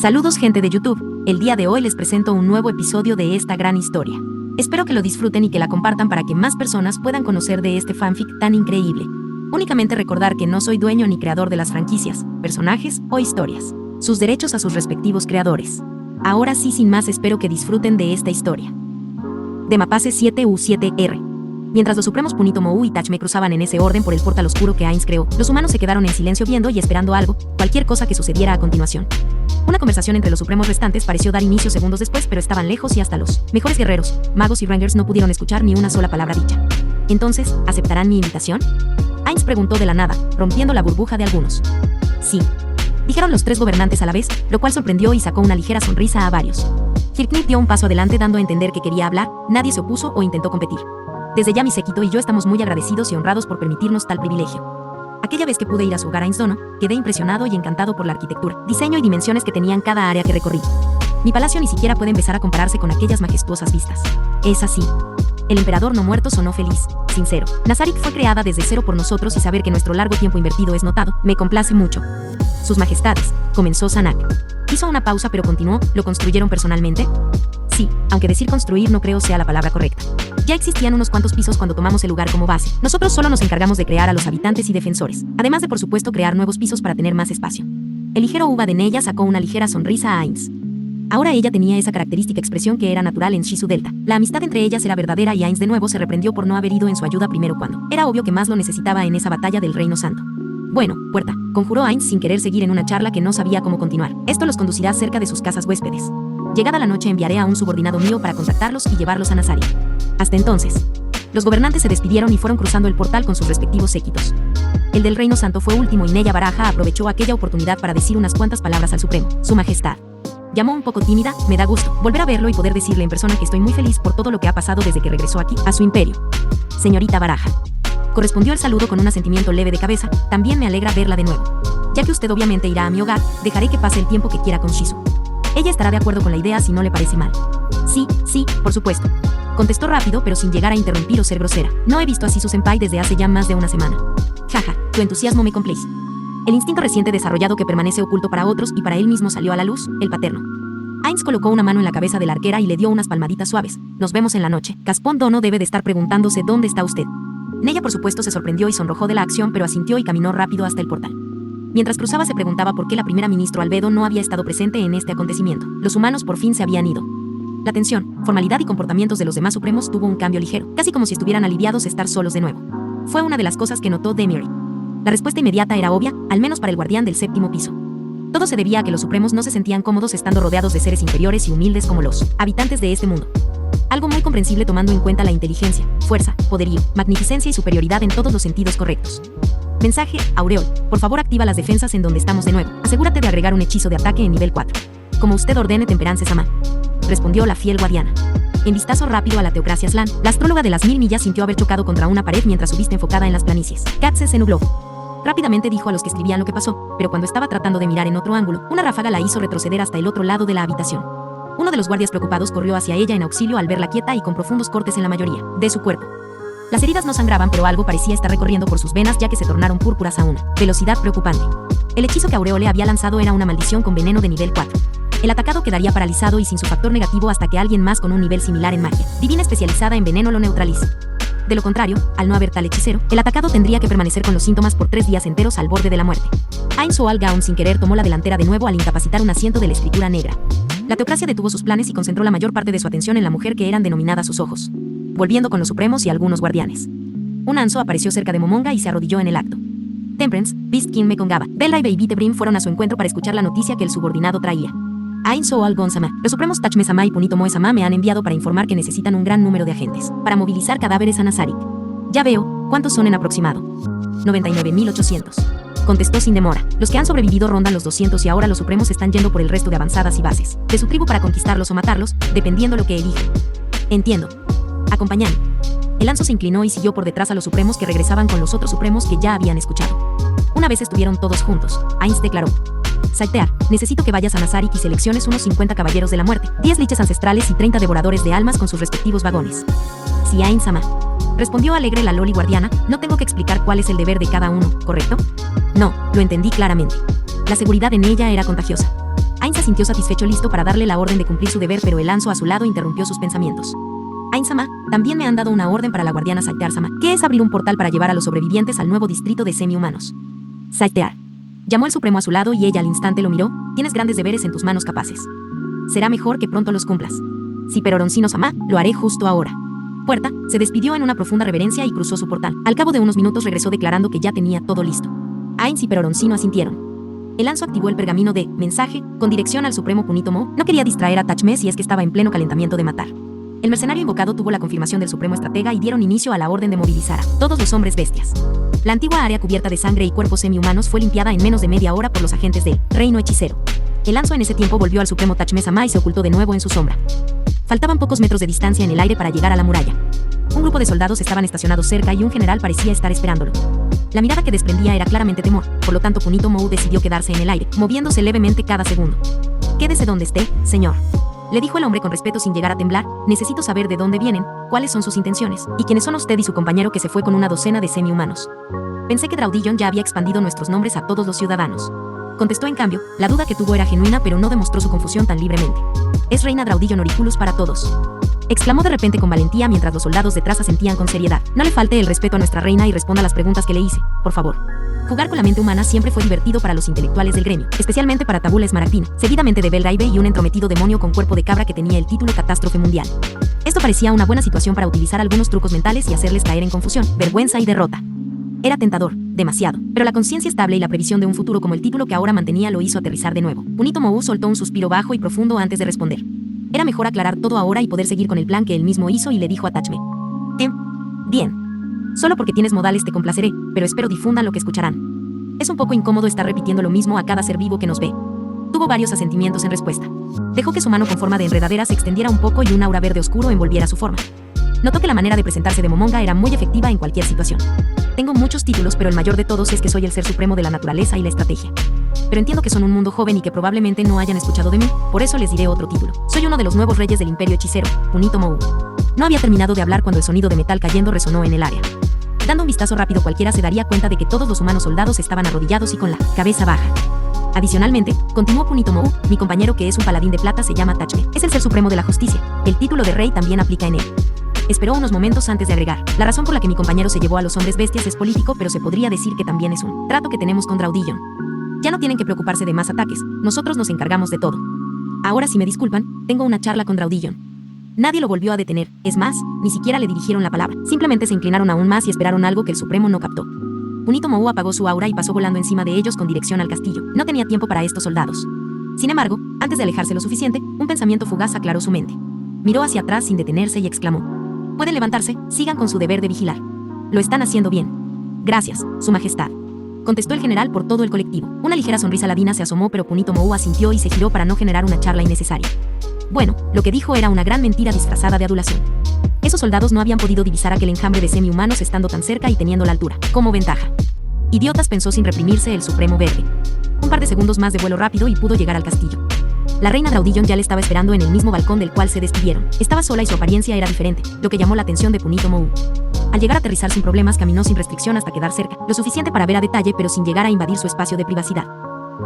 Saludos gente de YouTube, el día de hoy les presento un nuevo episodio de esta gran historia. Espero que lo disfruten y que la compartan para que más personas puedan conocer de este fanfic tan increíble. Únicamente recordar que no soy dueño ni creador de las franquicias, personajes o historias. Sus derechos a sus respectivos creadores. Ahora sí, sin más, espero que disfruten de esta historia. De Mapace 7U7R. Mientras los supremos Punito Mou y Tachme cruzaban en ese orden por el portal oscuro que Ainz creó, los humanos se quedaron en silencio viendo y esperando algo, cualquier cosa que sucediera a continuación. Una conversación entre los supremos restantes pareció dar inicio segundos después, pero estaban lejos y hasta los mejores guerreros, magos y rangers no pudieron escuchar ni una sola palabra dicha. Entonces, ¿aceptarán mi invitación? Ainz preguntó de la nada, rompiendo la burbuja de algunos. Sí, dijeron los tres gobernantes a la vez, lo cual sorprendió y sacó una ligera sonrisa a varios. Hirknip dio un paso adelante dando a entender que quería hablar, nadie se opuso o intentó competir. Desde ya mi séquito y yo estamos muy agradecidos y honrados por permitirnos tal privilegio. Aquella vez que pude ir a su hogar a Ainz Dono, quedé impresionado y encantado por la arquitectura, diseño y dimensiones que tenían cada área que recorrí. Mi palacio ni siquiera puede empezar a compararse con aquellas majestuosas vistas. Es así. El emperador no muerto sonó feliz, sincero. Nazarik fue creada desde cero por nosotros y saber que nuestro largo tiempo invertido es notado, me complace mucho. Sus majestades, comenzó Sanak. Hizo una pausa pero continuó, ¿lo construyeron personalmente? Sí, aunque decir construir no creo sea la palabra correcta. Ya existían unos cuantos pisos cuando tomamos el lugar como base. Nosotros solo nos encargamos de crear a los habitantes y defensores, además de por supuesto crear nuevos pisos para tener más espacio. El ligero uva de Nella sacó una ligera sonrisa a Ainz. Ahora ella tenía esa característica expresión que era natural en Shizu Delta. La amistad entre ellas era verdadera y Ainz de nuevo se reprendió por no haber ido en su ayuda primero cuando era obvio que más lo necesitaba en esa batalla del Reino Santo. Bueno, puerta, conjuró Ainz sin querer seguir en una charla que no sabía cómo continuar. Esto los conducirá cerca de sus casas huéspedes. Llegada la noche enviaré a un subordinado mío para contactarlos y llevarlos a Nazarik. Hasta entonces, los gobernantes se despidieron y fueron cruzando el portal con sus respectivos séquitos. El del Reino Santo fue último y Nella Baraja aprovechó aquella oportunidad para decir unas cuantas palabras al Supremo, Su Majestad. Llamó un poco tímida, me da gusto volver a verlo y poder decirle en persona que estoy muy feliz por todo lo que ha pasado desde que regresó aquí, a su imperio. Señorita Baraja. Correspondió el saludo con un asentimiento leve de cabeza, también me alegra verla de nuevo. Ya que usted obviamente irá a mi hogar, dejaré que pase el tiempo que quiera con Shizu. Ella estará de acuerdo con la idea si no le parece mal. Sí, por supuesto. Contestó rápido pero sin llegar a interrumpir o ser grosera. No he visto a Shizu-senpai desde hace ya más de una semana. Jaja, tu entusiasmo me complace. El instinto reciente desarrollado que permanece oculto para otros y para él mismo salió a la luz, el paterno. Ainz colocó una mano en la cabeza de la arquera y le dio unas palmaditas suaves. Nos vemos en la noche. Caspón Dono debe de estar preguntándose dónde está usted. Nella por supuesto se sorprendió y sonrojó de la acción pero asintió y caminó rápido hasta el portal. Mientras cruzaba se preguntaba por qué la primera ministro Albedo no había estado presente en este acontecimiento. Los humanos por fin se habían ido. La tensión, formalidad y comportamientos de los demás supremos tuvo un cambio ligero, casi como si estuvieran aliviados de estar solos de nuevo. Fue una de las cosas que notó Demiri. La respuesta inmediata era obvia, al menos para el guardián del séptimo piso. Todo se debía a que los supremos no se sentían cómodos estando rodeados de seres inferiores y humildes como los habitantes de este mundo. Algo muy comprensible tomando en cuenta la inteligencia, fuerza, poderío, magnificencia y superioridad en todos los sentidos correctos. Mensaje, Aureol, por favor activa las defensas en donde estamos de nuevo. Asegúrate de agregar un hechizo de ataque en nivel 4. Como usted ordene, Temperance-sama. Respondió la fiel guardiana. En vistazo rápido a la Teocracia Slan, la astróloga de las 1000 millas sintió haber chocado contra una pared mientras su vista enfocada en las planicies. Katze se nubló. Rápidamente dijo a los que escribían lo que pasó, pero cuando estaba tratando de mirar en otro ángulo, una ráfaga la hizo retroceder hasta el otro lado de la habitación. Uno de los guardias preocupados corrió hacia ella en auxilio al verla quieta y con profundos cortes en la mayoría de su cuerpo. Las heridas no sangraban, pero algo parecía estar recorriendo por sus venas ya que se tornaron púrpuras a una velocidad preocupante. El hechizo que Aureole había lanzado era una maldición con veneno de nivel 4. El atacado quedaría paralizado y sin su factor negativo hasta que alguien más con un nivel similar en magia divina especializada en veneno lo neutralice. De lo contrario, al no haber tal hechicero, el atacado tendría que permanecer con los síntomas por 3 días enteros al borde de la muerte. Ainz Soal-gaun sin querer tomó la delantera de nuevo al incapacitar un asiento de la escritura negra. La Teocracia detuvo sus planes y concentró la mayor parte de su atención en la mujer que eran denominadas sus ojos, volviendo con los supremos y algunos guardianes. Un Anso apareció cerca de Momonga y se arrodilló en el acto. Temperance, Beast King Mekongaba, Bella y Baby Tebrim fueron a su encuentro para escuchar la noticia que el subordinado traía. Ainz Soal-gon-sama, los supremos Tachme-sama y Punito Moe-sama me han enviado para informar que necesitan un gran número de agentes para movilizar cadáveres a Nazarik. Ya veo, ¿cuántos son en aproximado? 99.800. Contestó sin demora. Los que han sobrevivido rondan los 200 y ahora los supremos están yendo por el resto de avanzadas y bases de su tribu para conquistarlos o matarlos, dependiendo lo que elijan. Entiendo. Acompáñame. El Anso se inclinó y siguió por detrás a los supremos que regresaban con los otros supremos que ya habían escuchado. Una vez estuvieron todos juntos, Ainz declaró. Saltear, necesito que vayas a Nazarik y selecciones unos 50 caballeros de la muerte, 10 liches ancestrales y 30 devoradores de almas con sus respectivos vagones. Sí, Ainz-sama. Respondió alegre la Loli guardiana, no tengo que explicar cuál es el deber de cada uno, ¿correcto? No, lo entendí claramente. La seguridad en ella era contagiosa. Ain se sintió satisfecho, listo para darle la orden de cumplir su deber, pero el Anso a su lado interrumpió sus pensamientos. Ain-sama, también me han dado una orden para la guardiana Saitear-sama, que es abrir un portal para llevar a los sobrevivientes al nuevo distrito de semi-humanos. Saitear. Llamó el Supremo a su lado y ella al instante lo miró. Tienes grandes deberes en tus manos capaces. Será mejor que pronto los cumplas. Sí, pero Oroncino-sama, lo haré justo ahora. Puerta, se despidió en una profunda reverencia y cruzó su portal. Al cabo de unos minutos regresó declarando que ya tenía todo listo. Ain y Oroncino asintieron. El Anso activó el pergamino de mensaje con dirección al Supremo Punitomo. No quería distraer a Tachme si es que estaba en pleno calentamiento de matar. El mercenario invocado tuvo la confirmación del Supremo Estratega y dieron inicio a la orden de movilizar a todos los hombres bestias. La antigua área cubierta de sangre y cuerpos semi-humanos fue limpiada en menos de media hora por los agentes del Reino Hechicero. El Anso en ese tiempo volvió al Supremo Tachme-sama y se ocultó de nuevo en su sombra. Faltaban pocos metros de distancia en el aire para llegar a la muralla. Un grupo de soldados estaban estacionados cerca y un general parecía estar esperándolo. La mirada que desprendía era claramente temor, por lo tanto Punitomo decidió quedarse en el aire, moviéndose levemente cada segundo. Quédese donde esté, señor. Le dijo el hombre con respeto sin llegar a temblar. Necesito saber de dónde vienen, cuáles son sus intenciones, y quiénes son usted y su compañero que se fue con una docena de semi-humanos. Pensé que Draudillon ya había expandido nuestros nombres a todos los ciudadanos. Contestó en cambio, la duda que tuvo era genuina pero no demostró su confusión tan libremente. Es Reina Draudillon Oriculus para todos. Exclamó de repente con valentía mientras los soldados detrás asentían con seriedad. No le falte el respeto a nuestra reina y responda a las preguntas que le hice, por favor. Jugar con la mente humana siempre fue divertido para los intelectuales del gremio, especialmente para Tabula Smaragdina, seguidamente de Belraibe y un entrometido demonio con cuerpo de cabra que tenía el título Catástrofe Mundial. Esto parecía una buena situación para utilizar algunos trucos mentales y hacerles caer en confusión, vergüenza y derrota. Era tentador, demasiado, pero la conciencia estable y la previsión de un futuro como el título que ahora mantenía lo hizo aterrizar de nuevo. Punitomo soltó un suspiro bajo y profundo antes de responder. Era mejor aclarar todo ahora y poder seguir con el plan que él mismo hizo y le dijo a Tachme. Bien. Solo porque tienes modales te complaceré, pero espero difundan lo que escucharán. Es un poco incómodo estar repitiendo lo mismo a cada ser vivo que nos ve. Tuvo varios asentimientos en respuesta. Dejó que su mano con forma de enredadera se extendiera un poco y un aura verde oscuro envolviera su forma. Notó que la manera de presentarse de Momonga era muy efectiva en cualquier situación. Tengo muchos títulos, pero el mayor de todos es que soy el ser supremo de la naturaleza y la estrategia. Pero entiendo que son un mundo joven y que probablemente no hayan escuchado de mí, por eso les diré otro título. Soy uno de los nuevos reyes del Imperio Hechicero, Punitomo. No había terminado de hablar cuando el sonido de metal cayendo resonó en el área. Dando un vistazo rápido cualquiera se daría cuenta de que todos los humanos soldados estaban arrodillados y con la cabeza baja. Adicionalmente, continuó Punitomo, mi compañero que es un paladín de plata se llama Tachme. Es el ser supremo de la justicia. El título de rey también aplica en él. Esperó unos momentos antes de agregar. La razón por la que mi compañero se llevó a los hombres bestias es político, pero se podría decir que también es un trato que tenemos con Draudillon. Ya no tienen que preocuparse de más ataques, nosotros nos encargamos de todo. Ahora si me disculpan, tengo una charla con Draudillon. Nadie lo volvió a detener, es más, ni siquiera le dirigieron la palabra. Simplemente se inclinaron aún más y esperaron algo que el Supremo no captó. Punitomo apagó su aura y pasó volando encima de ellos con dirección al castillo. No tenía tiempo para estos soldados. Sin embargo, antes de alejarse lo suficiente, un pensamiento fugaz aclaró su mente. Miró hacia atrás sin detenerse y exclamó. Pueden levantarse, sigan con su deber de vigilar. Lo están haciendo bien. Gracias, Su Majestad. Contestó el general por todo el colectivo. Una ligera sonrisa ladina se asomó, pero Punitomo asintió y se giró para no generar una charla innecesaria. Bueno, lo que dijo era una gran mentira disfrazada de adulación. Esos soldados no habían podido divisar aquel enjambre de semi-humanos estando tan cerca y teniendo la altura como ventaja. Idiotas, pensó sin reprimirse el Supremo Verde. Un par de segundos más de vuelo rápido y pudo llegar al castillo. La reina Draudillon ya le estaba esperando en el mismo balcón del cual se despidieron. Estaba sola y su apariencia era diferente, lo que llamó la atención de Punitomo. Al llegar a aterrizar sin problemas, caminó sin restricción hasta quedar cerca, lo suficiente para ver a detalle pero sin llegar a invadir su espacio de privacidad.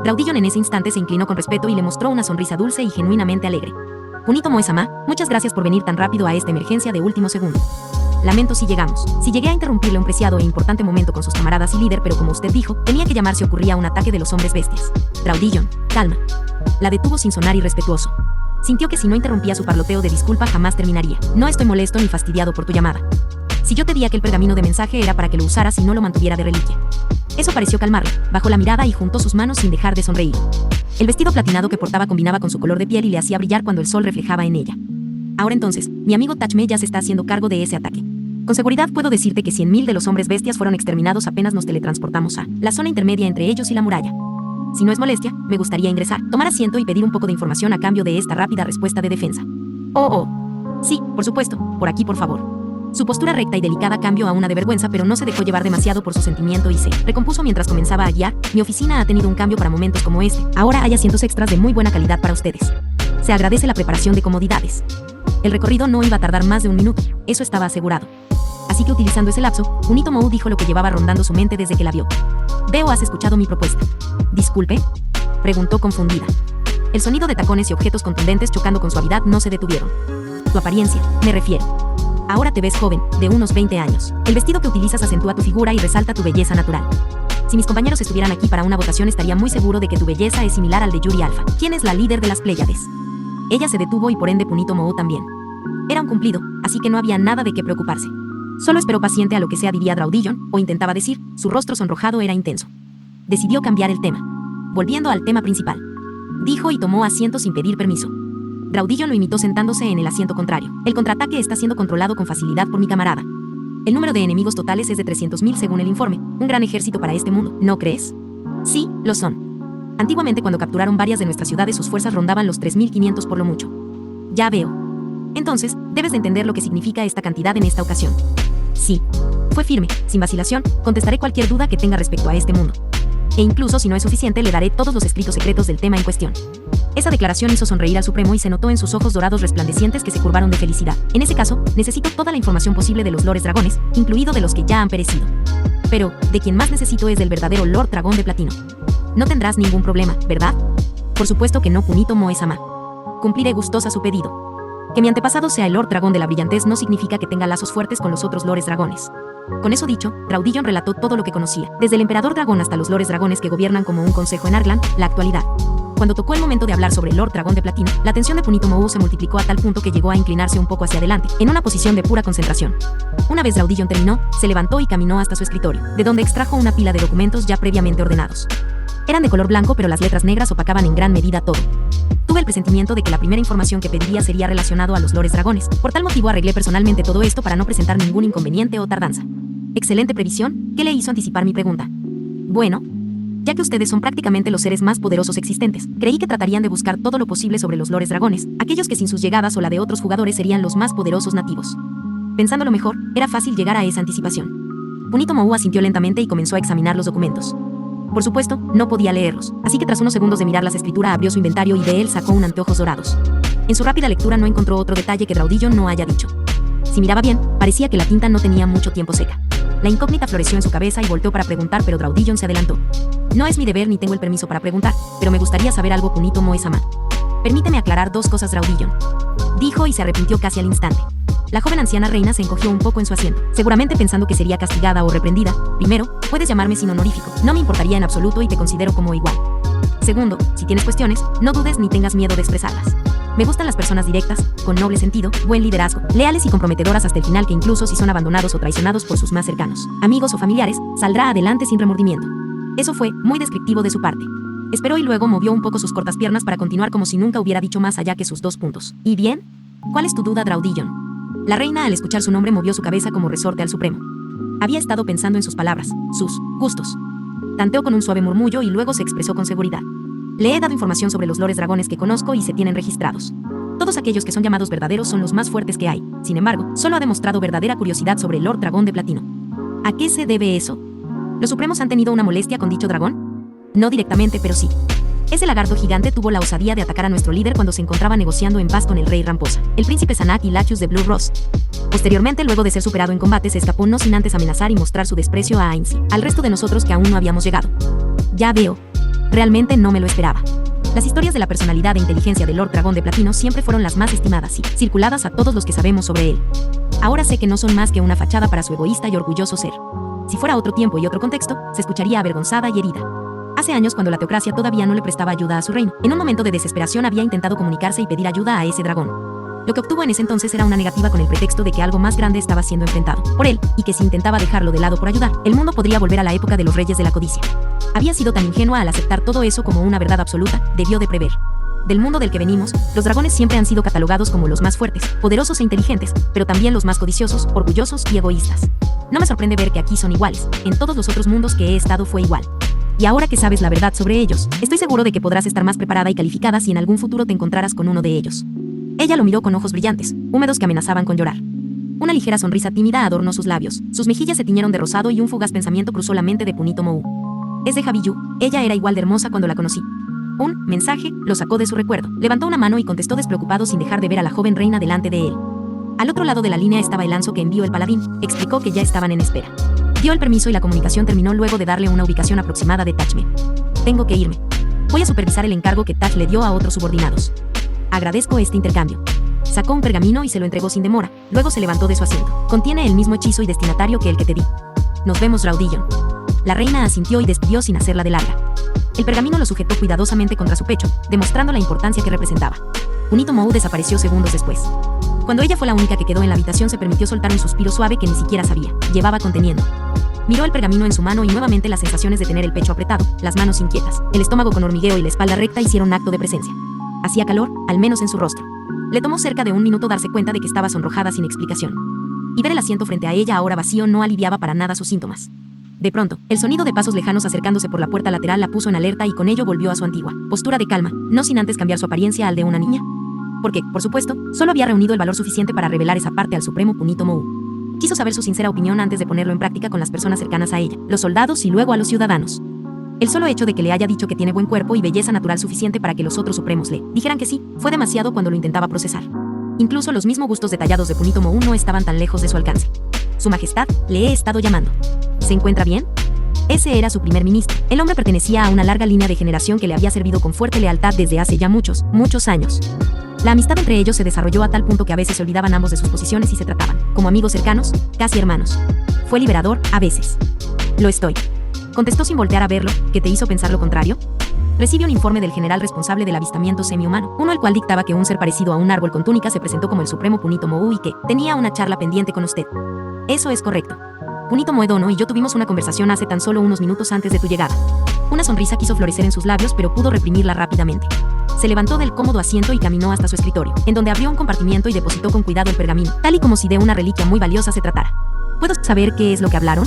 Draudillon en ese instante se inclinó con respeto y le mostró una sonrisa dulce y genuinamente alegre. Punitomo-sama, muchas gracias por venir tan rápido a esta emergencia de último segundo. Lamento si llegamos. Si llegué a interrumpirle un preciado e importante momento con sus camaradas y líder, pero como usted dijo, tenía que llamar si ocurría un ataque de los hombres bestias. Draudillon, calma. La detuvo sin sonar irrespetuoso. Sintió que si no interrumpía su parloteo de disculpa jamás terminaría. No estoy molesto ni fastidiado por tu llamada. Si yo te di aquel pergamino de mensaje era para que lo usaras y no lo mantuviera de reliquia. Eso pareció calmarlo. Bajó la mirada y juntó sus manos sin dejar de sonreír. El vestido platinado que portaba combinaba con su color de piel y le hacía brillar cuando el sol reflejaba en ella. Ahora entonces, mi amigo Tachme ya se está haciendo cargo de ese ataque. Con seguridad puedo decirte que 100.000 de los hombres bestias fueron exterminados apenas nos teletransportamos a la zona intermedia entre ellos y la muralla. Si no es molestia, me gustaría ingresar, tomar asiento y pedir un poco de información a cambio de esta rápida respuesta de defensa. Sí, por supuesto, por aquí por favor. Su postura recta y delicada cambió a una de vergüenza, pero no se dejó llevar demasiado por su sentimiento y se recompuso mientras comenzaba a guiar. Mi oficina ha tenido un cambio para momentos como este. Ahora hay asientos extras de muy buena calidad para ustedes. Se agradece la preparación de comodidades. El recorrido no iba a tardar más de 1 minuto, eso estaba asegurado. Así que utilizando ese lapso, Punitomo dijo lo que llevaba rondando su mente desde que la vio. Veo has escuchado mi propuesta. ¿Disculpe?, preguntó confundida. El sonido de tacones y objetos contundentes chocando con suavidad no se detuvieron. Tu apariencia, me refiero. Ahora te ves joven, de unos 20 años. El vestido que utilizas acentúa tu figura y resalta tu belleza natural. Si mis compañeros estuvieran aquí para una votación, estaría muy seguro de que tu belleza es similar al de Yuri Alpha, quien es la líder de las Pléyades. Ella se detuvo y por ende Punito Moe también. Era un cumplido, así que no había nada de qué preocuparse. Solo esperó paciente a lo que sea diría Draudillon, o intentaba decir, su rostro sonrojado era intenso. Decidió cambiar el tema. Volviendo al tema principal. Dijo y tomó asiento sin pedir permiso. Draudillon lo imitó sentándose en el asiento contrario. El contraataque está siendo controlado con facilidad por mi camarada. El número de enemigos totales es de 300.000 según el informe. Un gran ejército para este mundo, ¿no crees? Sí, lo son. Antiguamente cuando capturaron varias de nuestras ciudades sus fuerzas rondaban los 3.500 por lo mucho. Ya veo. Entonces, debes de entender lo que significa esta cantidad en esta ocasión. Sí. Fue firme, sin vacilación, contestaré cualquier duda que tenga respecto a este mundo. E incluso si no es suficiente le daré todos los escritos secretos del tema en cuestión. Esa declaración hizo sonreír al Supremo y se notó en sus ojos dorados resplandecientes que se curvaron de felicidad. En ese caso, necesito toda la información posible de los Lores Dragones, incluido de los que ya han perecido. Pero, de quien más necesito es del verdadero Lord Dragón de Platino. No tendrás ningún problema, ¿verdad? Por supuesto que no, Punito Moe-sama. Cumpliré gustosa su pedido. Que mi antepasado sea el Lord Dragón de la Brillantez no significa que tenga lazos fuertes con los otros Lores Dragones. Con eso dicho, Draudillon relató todo lo que conocía, desde el Emperador Dragón hasta los Lores Dragones que gobiernan como un consejo en Arglan, la actualidad. Cuando tocó el momento de hablar sobre el Lord Dragón de Platino, la atención de Punito Moe se multiplicó a tal punto que llegó a inclinarse un poco hacia adelante, en una posición de pura concentración. Una vez Draudillon terminó, se levantó y caminó hasta su escritorio, de donde extrajo una pila de documentos ya previamente ordenados. Eran de color blanco, pero las letras negras opacaban en gran medida todo. Tuve el presentimiento de que la primera información que pediría sería relacionado a los Lores Dragones. Por tal motivo arreglé personalmente todo esto para no presentar ningún inconveniente o tardanza. Excelente previsión, que le hizo anticipar mi pregunta. Bueno, ya que ustedes son prácticamente los seres más poderosos existentes, creí que tratarían de buscar todo lo posible sobre los Lores Dragones, aquellos que sin sus llegadas o la de otros jugadores serían los más poderosos nativos. Pensándolo mejor, era fácil llegar a esa anticipación. Punito Moe asintió lentamente y comenzó a examinar los documentos. Por supuesto, no podía leerlos, así que tras unos segundos de mirar las escrituras abrió su inventario y de él sacó un anteojos dorados. En su rápida lectura no encontró otro detalle que Draudillon no haya dicho. Si miraba bien, parecía que la tinta no tenía mucho tiempo seca. La incógnita floreció en su cabeza y volteó para preguntar, pero Draudillon se adelantó. No es mi deber ni tengo el permiso para preguntar, pero me gustaría saber algo, Punito Moe-sama. Permíteme aclarar dos cosas, Draudillon. Dijo y se arrepintió casi al instante. La joven anciana reina se encogió un poco en su asiento, seguramente pensando que sería castigada o reprendida. Primero, puedes llamarme sin honorífico, no me importaría en absoluto y te considero como igual. Segundo, si tienes cuestiones, no dudes ni tengas miedo de expresarlas. Me gustan las personas directas, con noble sentido, buen liderazgo, leales y comprometedoras hasta el final, que incluso si son abandonados o traicionados por sus más cercanos, amigos o familiares, saldrá adelante sin remordimiento. Eso fue muy descriptivo de su parte. Esperó y luego movió un poco sus cortas piernas para continuar como si nunca hubiera dicho más allá que sus 2 puntos. ¿Y bien? ¿Cuál es tu duda, Draudillon? La reina al escuchar su nombre movió su cabeza como resorte al Supremo. Había estado pensando en sus palabras, sus gustos. Tanteó con un suave murmullo y luego se expresó con seguridad. Le he dado información sobre los Lores Dragones que conozco y se tienen registrados. Todos aquellos que son llamados verdaderos son los más fuertes que hay. Sin embargo, solo ha demostrado verdadera curiosidad sobre el Lord Dragón de Platino. ¿A qué se debe eso? ¿Los Supremos han tenido una molestia con dicho dragón? No directamente, pero sí. Ese lagarto gigante tuvo la osadía de atacar a nuestro líder cuando se encontraba negociando en paz con el rey Ramposa, el príncipe Sanak y Lachus de Blue Rose. Posteriormente, luego de ser superado en combate, se escapó no sin antes amenazar y mostrar su desprecio a Ainsi, al resto de nosotros que aún no habíamos llegado. Ya veo. Realmente no me lo esperaba. Las historias de la personalidad e inteligencia del Lord Dragón de Platino siempre fueron las más estimadas y circuladas a todos los que sabemos sobre él. Ahora sé que no son más que una fachada para su egoísta y orgulloso ser. Si fuera otro tiempo y otro contexto, se escucharía avergonzada y herida. Hace años, cuando la teocracia todavía no le prestaba ayuda a su reino, en un momento de desesperación había intentado comunicarse y pedir ayuda a ese dragón. Lo que obtuvo en ese entonces era una negativa con el pretexto de que algo más grande estaba siendo enfrentado por él, y que si intentaba dejarlo de lado por ayudar, el mundo podría volver a la época de los reyes de la codicia. Había sido tan ingenua al aceptar todo eso como una verdad absoluta, debió de prever. Del mundo del que venimos, los dragones siempre han sido catalogados como los más fuertes, poderosos e inteligentes, pero también los más codiciosos, orgullosos y egoístas. No me sorprende ver que aquí son iguales, en todos los otros mundos que he estado fue igual. Y ahora que sabes la verdad sobre ellos, estoy seguro de que podrás estar más preparada y calificada si en algún futuro te encontraras con uno de ellos. Ella lo miró con ojos brillantes, húmedos que amenazaban con llorar. Una ligera sonrisa tímida adornó sus labios, sus mejillas se tiñeron de rosado y un fugaz pensamiento cruzó la mente de Punito Moe. Es de Javiyu, ella era igual de hermosa cuando la conocí. Un mensaje lo sacó de su recuerdo, levantó una mano y contestó despreocupado sin dejar de ver a la joven reina delante de él. Al otro lado de la línea estaba el lanzo que envió el paladín, explicó que ya estaban en espera. Dio el permiso y la comunicación terminó luego de darle una ubicación aproximada de Tachme. Tengo que irme. Voy a supervisar el encargo que Taj le dio a otros subordinados. Agradezco este intercambio. Sacó un pergamino y se lo entregó sin demora, luego se levantó de su asiento. Contiene el mismo hechizo y destinatario que el que te di. Nos vemos, Raudillon. La reina asintió y despidió sin hacerla de larga. El pergamino lo sujetó cuidadosamente contra su pecho, demostrando la importancia que representaba. Punito Mou desapareció segundos después. Cuando ella fue la única que quedó en la habitación, se permitió soltar un suspiro suave que ni siquiera sabía llevaba conteniendo. Miró el pergamino en su mano y nuevamente las sensaciones de tener el pecho apretado, las manos inquietas, el estómago con hormigueo y la espalda recta hicieron acto de presencia. Hacía calor, al menos en su rostro. Le tomó cerca de un minuto darse cuenta de que estaba sonrojada sin explicación. Y ver el asiento frente a ella ahora vacío no aliviaba para nada sus síntomas. De pronto, el sonido de pasos lejanos acercándose por la puerta lateral la puso en alerta y con ello volvió a su antigua postura de calma, no sin antes cambiar su apariencia al de una niña. Porque, por supuesto, solo había reunido el valor suficiente para revelar esa parte al supremo Punito Mou. Quiso saber su sincera opinión antes de ponerlo en práctica con las personas cercanas a ella, los soldados y luego a los ciudadanos. El solo hecho de que le haya dicho que tiene buen cuerpo y belleza natural suficiente para que los otros supremos le dijeran que sí, fue demasiado cuando lo intentaba procesar. Incluso los mismos gustos detallados de Punito Mou no estaban tan lejos de su alcance. Su Majestad, le he estado llamando. ¿Se encuentra bien? Ese era su primer ministro. El hombre pertenecía a una larga línea de generación que le había servido con fuerte lealtad desde hace ya muchos años. La amistad entre ellos se desarrolló a tal punto que a veces se olvidaban ambos de sus posiciones y se trataban como amigos cercanos, casi hermanos. Fue liberador, a veces. Lo estoy. Contestó sin voltear a verlo. ¿Qué te hizo pensar lo contrario? Recibe un informe del general responsable del avistamiento semi-humano, uno el cual dictaba que un ser parecido a un árbol con túnica se presentó como el supremo Punito Mou y que tenía una charla pendiente con usted. Eso es correcto. Punito Moedono y yo tuvimos una conversación hace tan solo unos minutos antes de tu llegada. Una sonrisa quiso florecer en sus labios, pero pudo reprimirla rápidamente. Se levantó del cómodo asiento y caminó hasta su escritorio, en donde abrió un compartimiento y depositó con cuidado el pergamino, tal y como si de una reliquia muy valiosa se tratara. ¿Puedo saber qué es lo que hablaron?,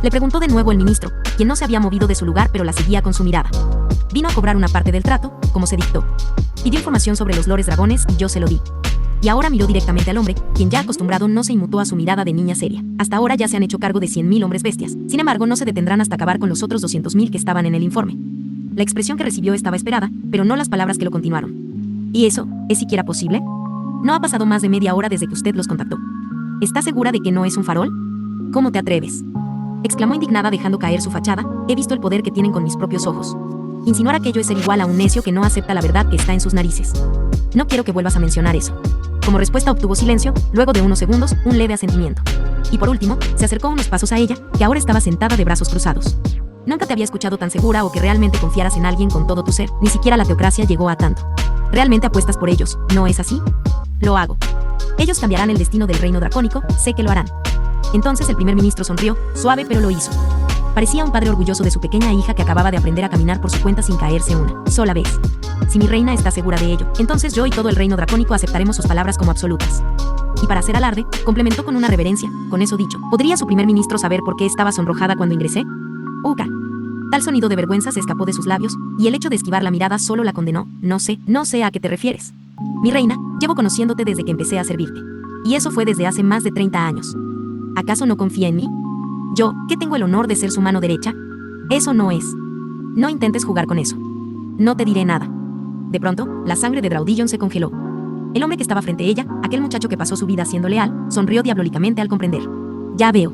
le preguntó de nuevo el ministro, quien no se había movido de su lugar pero la seguía con su mirada. Vino a cobrar una parte del trato, como se dictó. Pidió información sobre los lores dragones y yo se lo di. Y ahora miró directamente al hombre, quien ya acostumbrado no se inmutó a su mirada de niña seria. Hasta ahora ya se han hecho cargo de 100.000 hombres bestias. Sin embargo, no se detendrán hasta acabar con los otros 200.000 que estaban en el informe. La expresión que recibió estaba esperada, pero no las palabras que lo continuaron. ¿Y eso, es siquiera posible? No ha pasado más de media hora desde que usted los contactó. ¿Está segura de que no es un farol? ¿Cómo te atreves?, exclamó indignada dejando caer su fachada. He visto el poder que tienen con mis propios ojos. Insinuar aquello es ser igual a un necio que no acepta la verdad que está en sus narices. No quiero que vuelvas a mencionar eso. Como respuesta obtuvo silencio, luego de unos segundos, un leve asentimiento. Y por último, se acercó unos pasos a ella, que ahora estaba sentada de brazos cruzados. Nunca te había escuchado tan segura o que realmente confiaras en alguien con todo tu ser. Ni siquiera la teocracia llegó a tanto. ¿Realmente apuestas por ellos, no es así? Lo hago. Ellos cambiarán el destino del reino dracónico, sé que lo harán. Entonces el primer ministro sonrió, suave pero lo hizo. Parecía un padre orgulloso de su pequeña hija que acababa de aprender a caminar por su cuenta sin caerse una sola vez. Si mi reina está segura de ello, entonces yo y todo el reino dracónico aceptaremos sus palabras como absolutas. Y para hacer alarde, complementó con una reverencia, con eso dicho, ¿podría su primer ministro saber por qué estaba sonrojada cuando ingresé? Uca. Tal sonido de vergüenza se escapó de sus labios, y el hecho de esquivar la mirada solo la condenó. No sé a qué te refieres. Mi reina, llevo conociéndote desde que empecé a servirte. Y eso fue desde hace más de 30 años. ¿Acaso no confía en mí? Yo, que tengo el honor de ser su mano derecha. Eso no es. No intentes jugar con eso. No te diré nada. De pronto, la sangre de Raudillon se congeló. El hombre que estaba frente a ella, aquel muchacho que pasó su vida siendo leal, sonrió diabólicamente al comprender. Ya veo.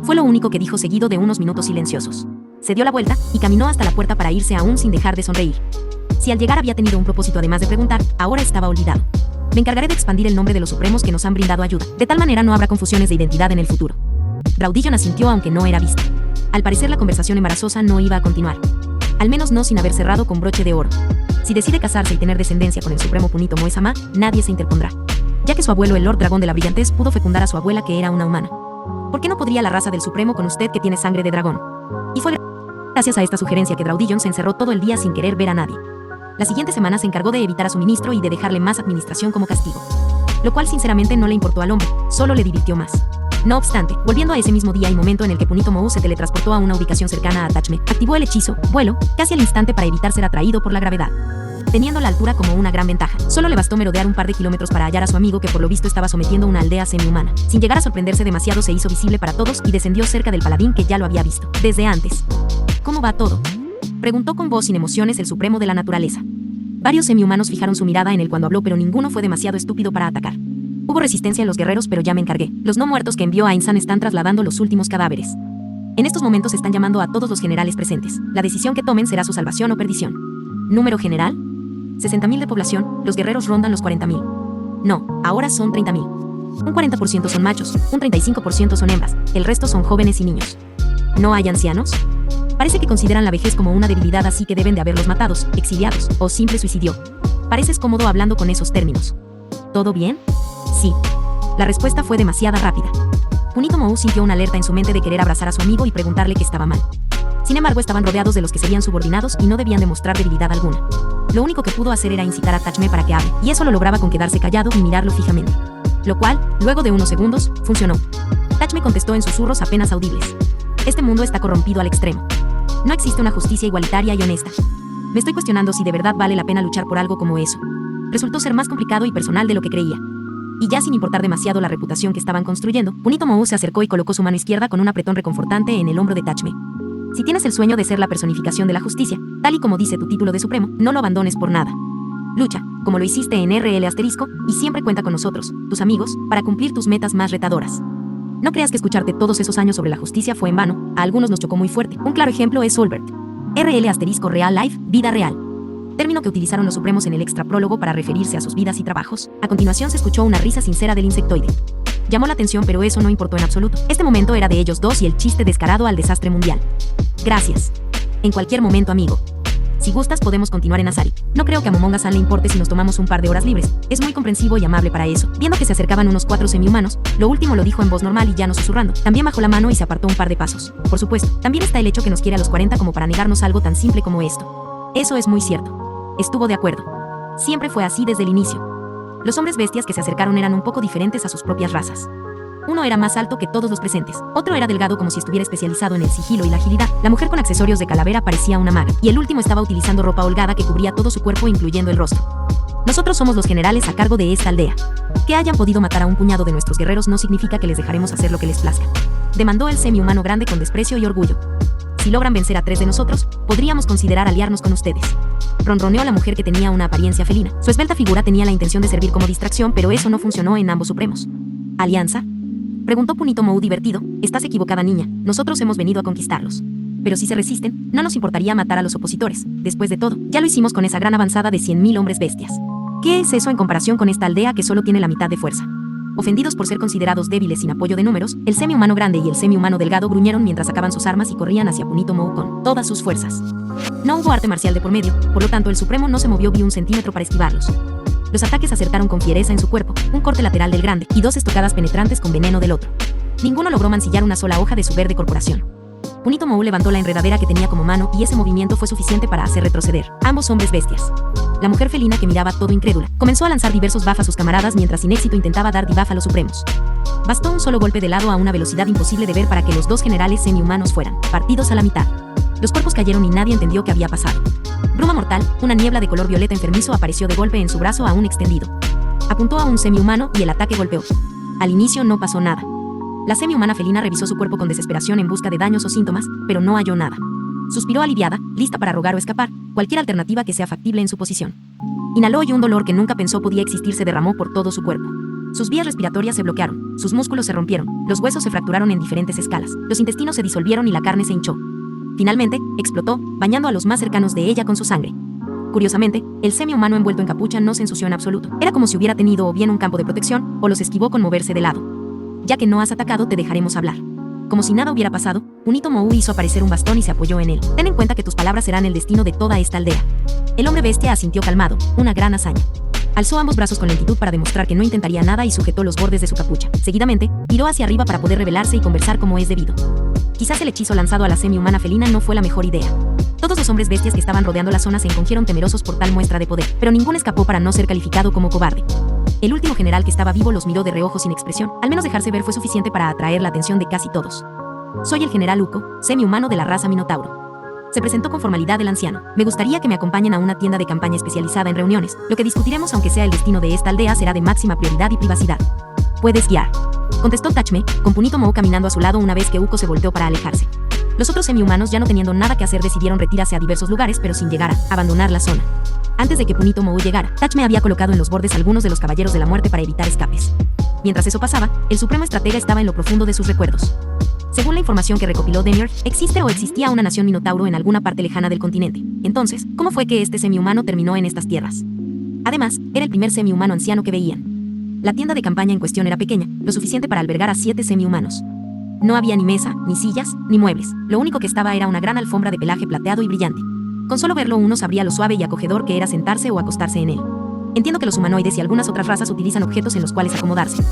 Fue lo único que dijo seguido de unos minutos silenciosos. Se dio la vuelta y caminó hasta la puerta para irse aún sin dejar de sonreír. Si al llegar había tenido un propósito además de preguntar, ahora estaba olvidado. Me encargaré de expandir el nombre de los supremos que nos han brindado ayuda. De tal manera no habrá confusiones de identidad en el futuro. Raudillon asintió aunque no era vista. Al parecer la conversación embarazosa no iba a continuar. Al menos no sin haber cerrado con broche de oro. Si decide casarse y tener descendencia con el supremo Punito Moe-sama, nadie se interpondrá. Ya que su abuelo, el Lord Dragón de la Brillantez, pudo fecundar a su abuela que era una humana. ¿Por qué no podría la raza del supremo con usted que tiene sangre de dragón? Y fue gracias a esta sugerencia que Raudillon se encerró todo el día sin querer ver a nadie. La siguiente semana se encargó de evitar a su ministro y de dejarle más administración como castigo. Lo cual sinceramente no le importó al hombre, solo le divirtió más. No obstante, volviendo a ese mismo día y momento en el que Punito Mou se teletransportó a una ubicación cercana a Tachme, activó el hechizo, vuelo, casi al instante para evitar ser atraído por la gravedad. Teniendo la altura como una gran ventaja, solo le bastó merodear un par de kilómetros para hallar a su amigo que por lo visto estaba sometiendo una aldea semi-humana. Sin llegar a sorprenderse demasiado se hizo visible para todos y descendió cerca del paladín que ya lo había visto desde antes. ¿Cómo va todo?, preguntó con voz sin emociones el supremo de la naturaleza. Varios semi-humanos fijaron su mirada en él cuando habló, pero ninguno fue demasiado estúpido para atacar. Hubo resistencia en los guerreros, pero ya me encargué. Los no muertos que envió Ainzan están trasladando los últimos cadáveres. En estos momentos están llamando a todos los generales presentes. La decisión que tomen será su salvación o perdición. Número general: 60.000 de población, los guerreros rondan los 40.000. No, ahora son 30.000. Un 40% son machos, un 35% son hembras, el resto son jóvenes y niños. ¿No hay ancianos? Parece que consideran la vejez como una debilidad, así que deben de haberlos matados, exiliados o simple suicidio. Pareces cómodo hablando con esos términos. ¿Todo bien? Sí. La respuesta fue demasiado rápida. Punito Mou sintió una alerta en su mente de querer abrazar a su amigo y preguntarle qué estaba mal. Sin embargo, estaban rodeados de los que serían subordinados y no debían demostrar debilidad alguna. Lo único que pudo hacer era incitar a Tachme para que hable, y eso lo lograba con quedarse callado y mirarlo fijamente. Lo cual, luego de unos segundos, funcionó. Tachme contestó en susurros apenas audibles. Este mundo está corrompido al extremo. No existe una justicia igualitaria y honesta. Me estoy cuestionando si de verdad vale la pena luchar por algo como eso. Resultó ser más complicado y personal de lo que creía. Y ya sin importar demasiado la reputación que estaban construyendo, Punito Mou se acercó y colocó su mano izquierda con un apretón reconfortante en el hombro de Tachme. Si tienes el sueño de ser la personificación de la justicia, tal y como dice tu título de supremo, no lo abandones por nada. Lucha, como lo hiciste en RL***, y siempre cuenta con nosotros, tus amigos, para cumplir tus metas más retadoras. No creas que escucharte todos esos años sobre la justicia fue en vano, a algunos nos chocó muy fuerte. Un claro ejemplo es Solbert. RL** Real Life, vida real. Término que utilizaron los supremos en el extra prólogo para referirse a sus vidas y trabajos. A continuación se escuchó una risa sincera del insectoide. Llamó la atención, pero eso no importó en absoluto. Este momento era de ellos dos y el chiste descarado al desastre mundial. Gracias. En cualquier momento, amigo. Si gustas, podemos continuar en Asari. No creo que a Momonga-san le importe si nos tomamos un par de horas libres. Es muy comprensivo y amable para eso. Viendo que se acercaban unos 4 semi-humanos, lo último lo dijo en voz normal y ya no susurrando. También bajó la mano y se apartó un par de pasos. Por supuesto, también está el hecho que nos quiere a los 40 como para negarnos algo tan simple como esto. Eso es muy cierto. Estuvo de acuerdo. Siempre fue así desde el inicio. Los hombres bestias que se acercaron eran un poco diferentes a sus propias razas. Uno era más alto que todos los presentes, otro era delgado como si estuviera especializado en el sigilo y la agilidad, la mujer con accesorios de calavera parecía una maga, y el último estaba utilizando ropa holgada que cubría todo su cuerpo incluyendo el rostro. Nosotros somos los generales a cargo de esta aldea. Que hayan podido matar a un puñado de nuestros guerreros no significa que les dejaremos hacer lo que les plazca. Demandó el semi-humano grande con desprecio y orgullo. Si logran vencer a 3 de nosotros, podríamos considerar aliarnos con ustedes. Ronroneó la mujer que tenía una apariencia felina. Su esbelta figura tenía la intención de servir como distracción, pero eso no funcionó en ambos supremos. ¿Alianza? Preguntó Punito Mou divertido. Estás equivocada, niña. Nosotros hemos venido a conquistarlos. Pero si se resisten, no nos importaría matar a los opositores. Después de todo, ya lo hicimos con esa gran avanzada de 100.000 hombres bestias. ¿Qué es eso en comparación con esta aldea que solo tiene la mitad de fuerza? Ofendidos por ser considerados débiles sin apoyo de números, el semi-humano grande y el semi-humano delgado gruñeron mientras sacaban sus armas y corrían hacia Punito Mou con todas sus fuerzas. No hubo arte marcial de por medio, por lo tanto el supremo no se movió ni un centímetro para esquivarlos. Los ataques acertaron con fiereza en su cuerpo, un corte lateral del grande y 2 estocadas penetrantes con veneno del otro. Ninguno logró mancillar una sola hoja de su verde corporación. Punito Mou levantó la enredadera que tenía como mano y ese movimiento fue suficiente para hacer retroceder ambos hombres bestias. La mujer felina, que miraba todo incrédula, comenzó a lanzar diversos buff a sus camaradas mientras sin éxito intentaba dar debuff a los supremos. Bastó un solo golpe de lado a una velocidad imposible de ver para que los 2 generales semi-humanos fueran partidos a la mitad. Los cuerpos cayeron y nadie entendió qué había pasado. Bruma mortal, una niebla de color violeta enfermizo apareció de golpe en su brazo aún extendido. Apuntó a un semi-humano y el ataque golpeó. Al inicio no pasó nada. La semi-humana felina revisó su cuerpo con desesperación en busca de daños o síntomas, pero no halló nada. Suspiró aliviada, lista para rogar o escapar, cualquier alternativa que sea factible en su posición. Inhaló y un dolor que nunca pensó podía existir se derramó por todo su cuerpo. Sus vías respiratorias se bloquearon, sus músculos se rompieron, los huesos se fracturaron en diferentes escalas, los intestinos se disolvieron y la carne se hinchó. Finalmente, explotó, bañando a los más cercanos de ella con su sangre. Curiosamente, el semi-humano envuelto en capucha no se ensució en absoluto. Era como si hubiera tenido o bien un campo de protección, o los esquivó con moverse de lado. Ya que no has atacado, te dejaremos hablar. Como si nada hubiera pasado, Punito Mou hizo aparecer un bastón y se apoyó en él. Ten en cuenta que tus palabras serán el destino de toda esta aldea. El hombre bestia asintió calmado, una gran hazaña. Alzó ambos brazos con lentitud para demostrar que no intentaría nada y sujetó los bordes de su capucha. Seguidamente, giró hacia arriba para poder revelarse y conversar como es debido. Quizás el hechizo lanzado a la semi-humana felina no fue la mejor idea. Todos los hombres bestias que estaban rodeando la zona se encogieron temerosos por tal muestra de poder, pero ninguno escapó para no ser calificado como cobarde. El último general que estaba vivo los miró de reojo sin expresión. Al menos dejarse ver fue suficiente para atraer la atención de casi todos. Soy el general Uko, semi-humano de la raza Minotauro. Se presentó con formalidad el anciano. Me gustaría que me acompañen a una tienda de campaña especializada en reuniones. Lo que discutiremos, aunque sea el destino de esta aldea, será de máxima prioridad y privacidad. Puedes guiar, contestó Tachme, con Punito Mou caminando a su lado una vez que Uko se volteó para alejarse. Los otros semi-humanos, ya no teniendo nada que hacer, decidieron retirarse a diversos lugares, pero sin llegar a abandonar la zona. Antes de que Punito Mou llegara, Tachme había colocado en los bordes algunos de los caballeros de la muerte para evitar escapes. Mientras eso pasaba, el supremo estratega estaba en lo profundo de sus recuerdos. Según la información que recopiló Demiurge, existe o existía una nación minotauro en alguna parte lejana del continente. Entonces, ¿cómo fue que este semi-humano terminó en estas tierras? Además, era el primer semi-humano anciano que veían. La tienda de campaña en cuestión era pequeña, lo suficiente para albergar a 7 semi-humanos. No había ni mesa, ni sillas, ni muebles. Lo único que estaba era una gran alfombra de pelaje plateado y brillante. Con solo verlo uno sabría lo suave y acogedor que era sentarse o acostarse en él. Entiendo que los humanoides y algunas otras razas utilizan objetos en los cuales acomodarse.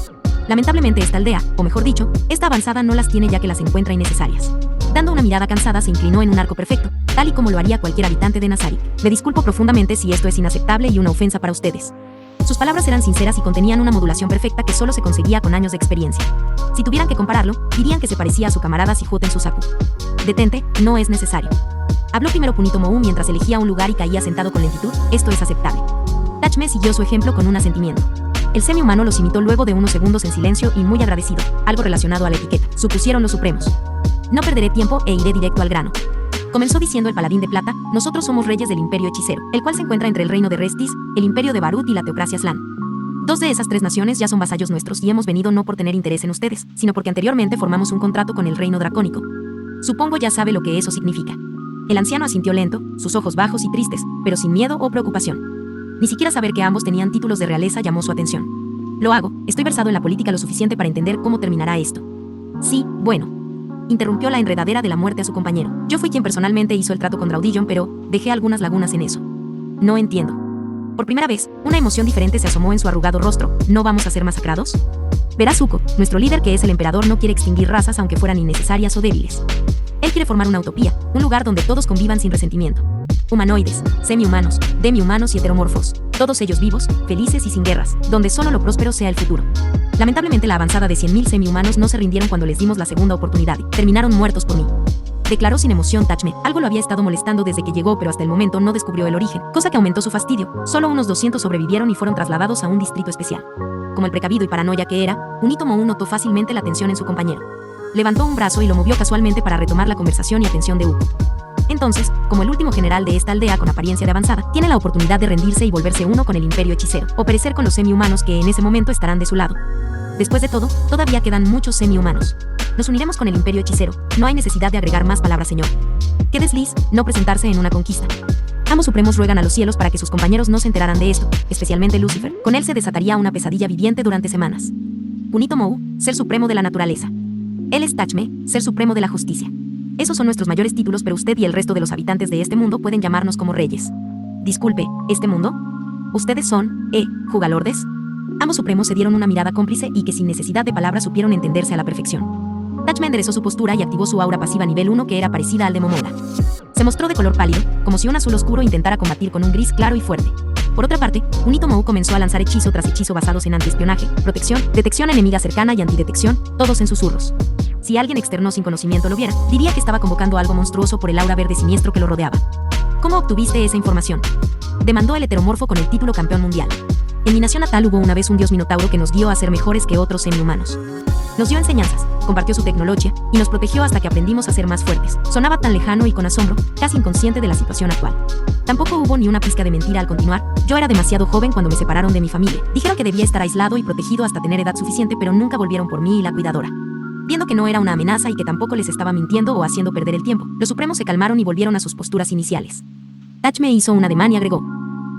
Lamentablemente esta aldea, o mejor dicho, esta avanzada no las tiene ya que las encuentra innecesarias. Dando una mirada cansada se inclinó en un arco perfecto, tal y como lo haría cualquier habitante de Nazarik. Me disculpo profundamente si esto es inaceptable y una ofensa para ustedes. Sus palabras eran sinceras y contenían una modulación perfecta que solo se conseguía con años de experiencia. Si tuvieran que compararlo, dirían que se parecía a su camarada Sihut en Suzaku. Detente, no es necesario. Habló primero Punito Mou mientras elegía un lugar y caía sentado con lentitud. Esto es aceptable. Tachme siguió su ejemplo con un asentimiento. El semi-humano los imitó luego de unos segundos en silencio y muy agradecido, algo relacionado a la etiqueta. Supusieron los supremos. No perderé tiempo e iré directo al grano. Comenzó diciendo el paladín de plata: nosotros somos reyes del imperio hechicero, el cual se encuentra entre el reino de Restis, el imperio de Barut y la teocracia Slan. 2 de esas 3 naciones ya son vasallos nuestros y hemos venido no por tener interés en ustedes, sino porque anteriormente formamos un contrato con el reino dracónico. Supongo ya sabe lo que eso significa. El anciano asintió lento, sus ojos bajos y tristes, pero sin miedo o preocupación. Ni siquiera saber que ambos tenían títulos de realeza llamó su atención. Lo hago, estoy versado en la política lo suficiente para entender cómo terminará esto. Sí, bueno. Interrumpió la enredadera de la muerte a su compañero. Yo fui quien personalmente hizo el trato con Draudillon, pero dejé algunas lagunas en eso. No entiendo. Por primera vez, una emoción diferente se asomó en su arrugado rostro. ¿No vamos a ser masacrados? Verá Zuko, nuestro líder que es el emperador no quiere extinguir razas aunque fueran innecesarias o débiles. Él quiere formar una utopía, un lugar donde todos convivan sin resentimiento. Humanoides, semi-humanos, demi-humanos y heteromorfos, todos ellos vivos, felices y sin guerras, donde solo lo próspero sea el futuro. Lamentablemente la avanzada de 100.000 semi-humanos no se rindieron cuando les dimos la segunda oportunidad, terminaron muertos por mí. Declaró sin emoción Tachme. Algo lo había estado molestando desde que llegó, pero hasta el momento no descubrió el origen, cosa que aumentó su fastidio. Solo unos 200 sobrevivieron y fueron trasladados a un distrito especial. Como el precavido y paranoia que era, Punito Mou notó fácilmente la tensión en su compañero. Levantó un brazo y lo movió casualmente para retomar la conversación y atención de Uko. Entonces, como el último general de esta aldea con apariencia de avanzada, tiene la oportunidad de rendirse y volverse uno con el imperio hechicero, o perecer con los semi-humanos que en ese momento estarán de su lado. Después de todo, todavía quedan muchos semi-humanos. Nos uniremos con el imperio hechicero, no hay necesidad de agregar más palabras, señor. Qué desliz, no presentarse en una conquista. Ambos supremos ruegan a los cielos para que sus compañeros no se enteraran de esto, especialmente Lucifer. Con él se desataría una pesadilla viviente durante semanas. Punito Mou, ser supremo de la naturaleza. Él es Tachme, ser supremo de la justicia. Esos son nuestros mayores títulos, pero usted y el resto de los habitantes de este mundo pueden llamarnos como reyes. Disculpe, ¿este mundo? Ustedes son, jugalordes. Ambos supremos se dieron una mirada cómplice y que sin necesidad de palabras supieron entenderse a la perfección. Tachme enderezó su postura y activó su aura pasiva nivel 1 que era parecida al de Momola. Se mostró de color pálido, como si un azul oscuro intentara combatir con un gris claro y fuerte. Por otra parte, Punito Mou comenzó a lanzar hechizo tras hechizo basados en antiespionaje, protección, detección enemiga cercana y antidetección, todos en susurros. Si alguien externo sin conocimiento lo viera, diría que estaba convocando algo monstruoso por el aura verde siniestro que lo rodeaba. ¿Cómo obtuviste esa información?, demandó el heteromorfo con el título campeón mundial. En mi nación natal hubo una vez un dios minotauro que nos guió a ser mejores que otros semi-humanos. Nos dio enseñanzas, compartió su tecnología y nos protegió hasta que aprendimos a ser más fuertes. Sonaba tan lejano y con asombro, casi inconsciente de la situación actual. Tampoco hubo ni una pizca de mentira al continuar. Yo era demasiado joven cuando me separaron de mi familia. Dijeron que debía estar aislado y protegido hasta tener edad suficiente, pero nunca volvieron por mí y la cuidadora. Viendo que no era una amenaza y que tampoco les estaba mintiendo o haciendo perder el tiempo, los supremos se calmaron y volvieron a sus posturas iniciales. Tachme hizo un ademán y agregó: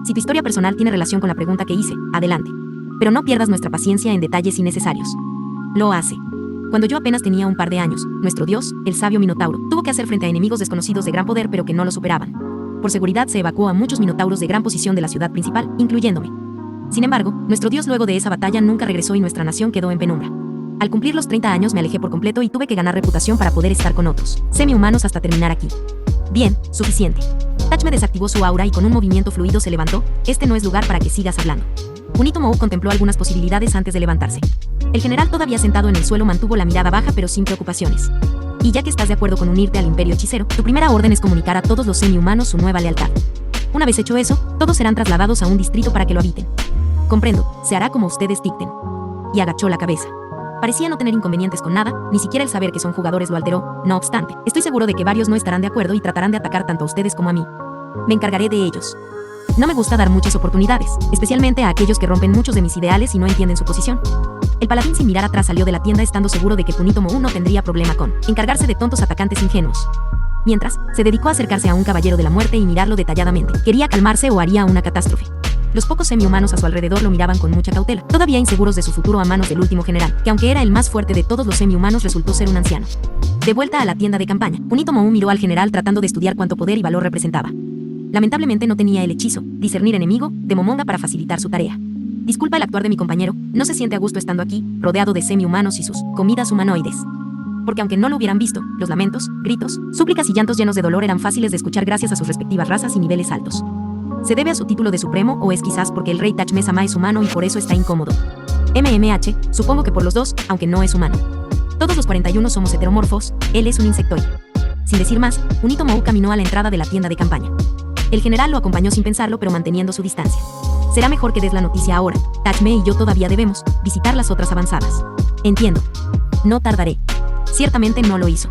si tu historia personal tiene relación con la pregunta que hice, adelante. Pero no pierdas nuestra paciencia en detalles innecesarios. Lo hace. Cuando yo apenas tenía un par de años, nuestro dios, el sabio Minotauro, tuvo que hacer frente a enemigos desconocidos de gran poder pero que no lo superaban. Por seguridad se evacuó a muchos minotauros de gran posición de la ciudad principal, incluyéndome. Sin embargo, nuestro dios luego de esa batalla nunca regresó y nuestra nación quedó en penumbra. Al cumplir los 30 años me alejé por completo y tuve que ganar reputación para poder estar con otros semi-humanos hasta terminar aquí. Bien, suficiente. Tachme desactivó su aura y con un movimiento fluido se levantó. Este no es lugar para que sigas hablando. Punito Mou contempló algunas posibilidades antes de levantarse. El general, todavía sentado en el suelo, mantuvo la mirada baja pero sin preocupaciones. Y ya que estás de acuerdo con unirte al imperio hechicero, tu primera orden es comunicar a todos los semi-humanos su nueva lealtad. Una vez hecho eso, todos serán trasladados a un distrito para que lo habiten. Comprendo, se hará como ustedes dicten. Y agachó la cabeza. Parecía no tener inconvenientes con nada, ni siquiera el saber que son jugadores lo alteró. No obstante, estoy seguro de que varios no estarán de acuerdo y tratarán de atacar tanto a ustedes como a mí. Me encargaré de ellos. No me gusta dar muchas oportunidades, especialmente a aquellos que rompen muchos de mis ideales y no entienden su posición. El paladín sin mirar atrás salió de la tienda estando seguro de que Punito Mou no tendría problema con encargarse de tontos atacantes ingenuos. Mientras, se dedicó a acercarse a un caballero de la muerte y mirarlo detalladamente. Quería calmarse o haría una catástrofe. Los pocos semi-humanos a su alrededor lo miraban con mucha cautela, todavía inseguros de su futuro a manos del último general, que aunque era el más fuerte de todos los semi-humanos resultó ser un anciano. De vuelta a la tienda de campaña, Punito Mou miró al general tratando de estudiar cuánto poder y valor representaba. Lamentablemente no tenía el hechizo, discernir enemigo, de Momonga para facilitar su tarea. Disculpa el actuar de mi compañero, no se siente a gusto estando aquí, rodeado de semi-humanos y sus comidas humanoides. Porque aunque no lo hubieran visto, los lamentos, gritos, súplicas y llantos llenos de dolor eran fáciles de escuchar gracias a sus respectivas razas y niveles altos. ¿Se debe a su título de supremo o es quizás porque el rey Tachme-sama es humano y por eso está incómodo? Supongo que por los dos, aunque no es humano. Todos los 41 somos heteromorfos, él es un insectoide. Sin decir más, Punito Mou caminó a la entrada de la tienda de campaña. El general lo acompañó sin pensarlo pero manteniendo su distancia. Será mejor que des la noticia ahora, Tachme y yo todavía debemos visitar las otras avanzadas. Entiendo. No tardaré. Ciertamente no lo hizo.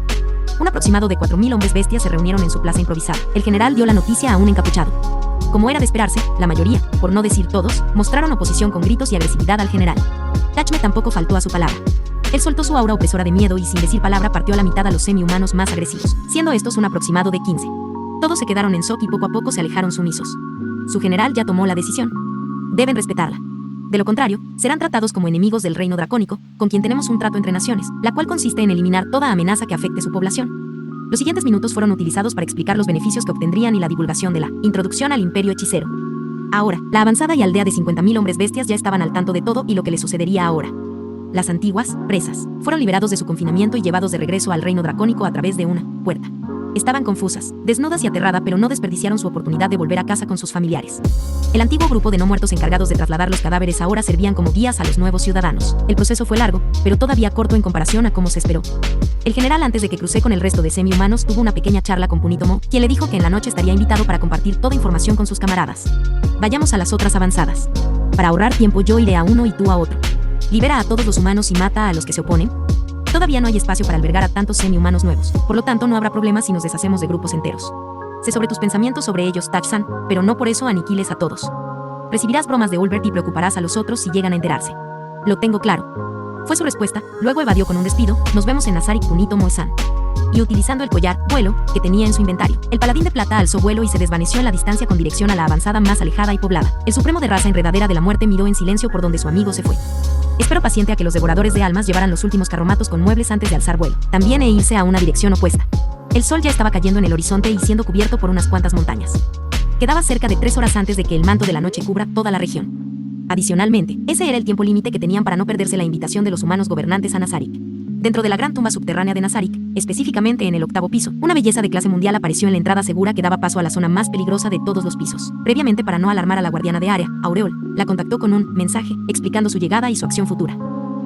Un aproximado de 4.000 hombres bestias se reunieron en su plaza improvisada. El general dio la noticia a un encapuchado. Como era de esperarse, la mayoría, por no decir todos, mostraron oposición con gritos y agresividad al general. Tachme tampoco faltó a su palabra. Él soltó su aura opresora de miedo y sin decir palabra partió a la mitad a los semi-humanos más agresivos, siendo estos un aproximado de 15. Todos se quedaron en shock y poco a poco se alejaron sumisos. Su general ya tomó la decisión. Deben respetarla. De lo contrario, serán tratados como enemigos del reino dracónico, con quien tenemos un trato entre naciones, la cual consiste en eliminar toda amenaza que afecte su población. Los siguientes minutos fueron utilizados para explicar los beneficios que obtendrían y la divulgación de la introducción al imperio hechicero. Ahora, la avanzada y aldea de 50.000 hombres bestias ya estaban al tanto de todo y lo que les sucedería ahora. Las antiguas presas fueron liberados de su confinamiento y llevados de regreso al reino dracónico a través de una puerta. Estaban confusas, desnudas y aterradas, pero no desperdiciaron su oportunidad de volver a casa con sus familiares. El antiguo grupo de no muertos encargados de trasladar los cadáveres ahora servían como guías a los nuevos ciudadanos. El proceso fue largo, pero todavía corto en comparación a cómo se esperó. El general, antes de que crucé con el resto de semi-humanos, tuvo una pequeña charla con Punito Mou, quien le dijo que en la noche estaría invitado para compartir toda información con sus camaradas. Vayamos a las otras avanzadas. Para ahorrar tiempo yo iré a uno y tú a otro. Libera a todos los humanos y mata a los que se oponen. Todavía no hay espacio para albergar a tantos semi-humanos nuevos, por lo tanto no habrá problema si nos deshacemos de grupos enteros. Sé sobre tus pensamientos sobre ellos, Tach-san, pero no por eso aniquiles a todos. Recibirás bromas de Ulbert y preocuparás a los otros si llegan a enterarse. Lo tengo claro. Fue su respuesta, luego evadió con un despido, nos vemos en Nazarik, Punito Mou-san. Y utilizando el collar, vuelo, que tenía en su inventario, el paladín de plata alzó vuelo y se desvaneció en la distancia con dirección a la avanzada más alejada y poblada. El supremo de raza enredadera de la muerte miró en silencio por donde su amigo se fue. Espero paciente a que los devoradores de almas llevaran los últimos carromatos con muebles antes de alzar vuelo. También irse a una dirección opuesta. El sol ya estaba cayendo en el horizonte y siendo cubierto por unas cuantas montañas. Quedaba cerca de 3 horas antes de que el manto de la noche cubra toda la región. Adicionalmente, ese era el tiempo límite que tenían para no perderse la invitación de los humanos gobernantes a Nazarik. Dentro de la gran tumba subterránea de Nazarik, específicamente en el 8º piso, una belleza de clase mundial apareció en la entrada segura que daba paso a la zona más peligrosa de todos los pisos. Previamente, para no alarmar a la guardiana de área, Aureol, la contactó con un mensaje, explicando su llegada y su acción futura.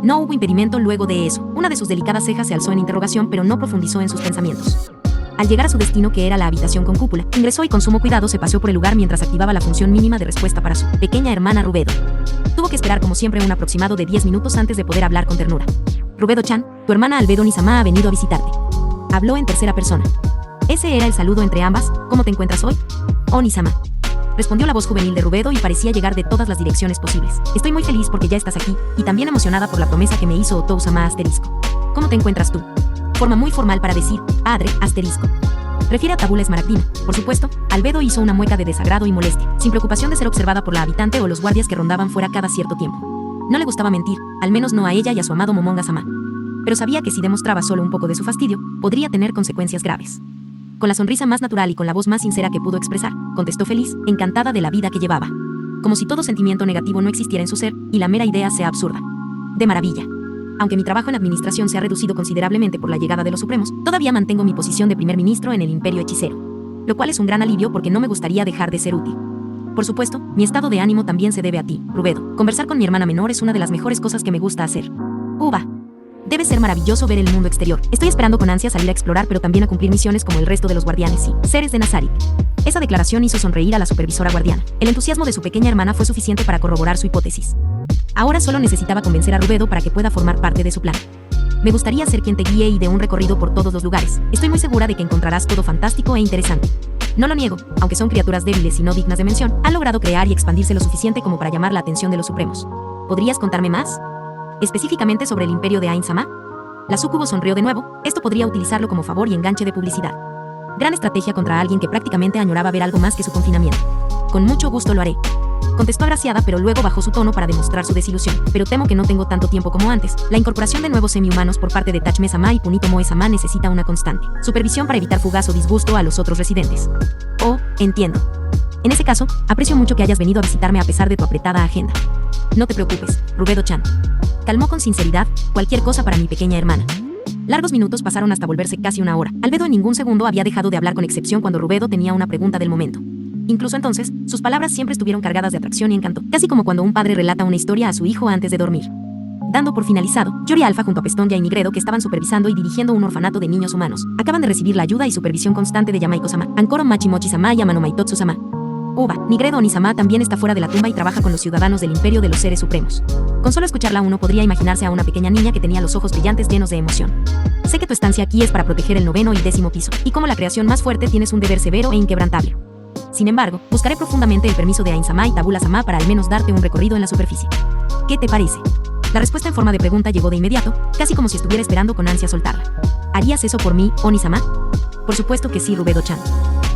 No hubo impedimento luego de eso. Una de sus delicadas cejas se alzó en interrogación, pero no profundizó en sus pensamientos. Al llegar a su destino, que era la habitación con cúpula, ingresó y con sumo cuidado se paseó por el lugar mientras activaba la función mínima de respuesta para su pequeña hermana Rubedo. Tuvo que esperar como siempre un aproximado de 10 minutos antes de poder hablar con ternura. Rubedo-chan, tu hermana Albedo Nisama ha venido a visitarte. Habló en tercera persona. Ese era el saludo entre ambas. ¿Cómo te encuentras hoy? Oh, Nisama. Respondió la voz juvenil de Rubedo y parecía llegar de todas las direcciones posibles. Estoy muy feliz porque ya estás aquí, y también emocionada por la promesa que me hizo Otou-sama asterisco. ¿Cómo te encuentras tú? Forma muy formal para decir, Adre, asterisco. Refiere a Tabula Esmaragdina. Por supuesto, Albedo hizo una mueca de desagrado y molestia, sin preocupación de ser observada por la habitante o los guardias que rondaban fuera cada cierto tiempo. No le gustaba mentir, al menos no a ella y a su amado Momonga-sama. Pero sabía que si demostraba solo un poco de su fastidio, podría tener consecuencias graves. Con la sonrisa más natural y con la voz más sincera que pudo expresar, contestó feliz, encantada de la vida que llevaba. Como si todo sentimiento negativo no existiera en su ser, y la mera idea sea absurda. De maravilla. Aunque mi trabajo en administración se ha reducido considerablemente por la llegada de los supremos, todavía mantengo mi posición de primer ministro en el imperio hechicero. Lo cual es un gran alivio porque no me gustaría dejar de ser útil. Por supuesto, mi estado de ánimo también se debe a ti, Rubedo. Conversar con mi hermana menor es una de las mejores cosas que me gusta hacer. Uva. Debe ser maravilloso ver el mundo exterior. Estoy esperando con ansia salir a explorar, pero también a cumplir misiones como el resto de los guardianes y seres de Nazarik. Esa declaración hizo sonreír a la supervisora guardiana. El entusiasmo de su pequeña hermana fue suficiente para corroborar su hipótesis. Ahora solo necesitaba convencer a Rubedo para que pueda formar parte de su plan. Me gustaría ser quien te guíe y dé un recorrido por todos los lugares. Estoy muy segura de que encontrarás todo fantástico e interesante. No lo niego, aunque son criaturas débiles y no dignas de mención, han logrado crear y expandirse lo suficiente como para llamar la atención de los supremos. ¿Podrías contarme más? Específicamente sobre el imperio de Ain-sama. La súcubo sonrió de nuevo, esto podría utilizarlo como favor y enganche de publicidad. Gran estrategia contra alguien que prácticamente añoraba ver algo más que su confinamiento. Con mucho gusto lo haré. Contestó agraciada, pero luego bajó su tono para demostrar su desilusión. Pero temo que no tengo tanto tiempo como antes. La incorporación de nuevos semi-humanos por parte de Tachme-sama y Punito Moe-sama necesita una constante supervisión para evitar fugaz o disgusto a los otros residentes. Oh, entiendo. En ese caso, aprecio mucho que hayas venido a visitarme a pesar de tu apretada agenda. No te preocupes, Rubedo-chan. Calmó con sinceridad, cualquier cosa para mi pequeña hermana. Largos minutos pasaron hasta volverse casi una hora. Albedo en ningún segundo había dejado de hablar, con excepción cuando Rubedo tenía una pregunta del momento. Incluso entonces, sus palabras siempre estuvieron cargadas de atracción y encanto, casi como cuando un padre relata una historia a su hijo antes de dormir. Dando por finalizado, Yori Alpha junto a Pestonia y Nigredo, que estaban supervisando y dirigiendo un orfanato de niños humanos, acaban de recibir la ayuda y supervisión constante de Yamaiko-sama, Ankoro Machimochi-sama y Amano Maitotsu-sama. Uba, Nigredo Oni-sama también está fuera de la tumba y trabaja con los ciudadanos del imperio de los seres supremos. Con solo escucharla uno podría imaginarse a una pequeña niña que tenía los ojos brillantes llenos de emoción. Sé que tu estancia aquí es para proteger el 9º y 10º piso, y como la creación más fuerte tienes un deber severo e inquebrantable. Sin embargo, buscaré profundamente el permiso de Ain-sama y Tabula-sama para al menos darte un recorrido en la superficie. ¿Qué te parece? La respuesta en forma de pregunta llegó de inmediato, casi como si estuviera esperando con ansia soltarla. ¿Harías eso por mí, Oni-sama? Por supuesto que sí, Rubedo-chan.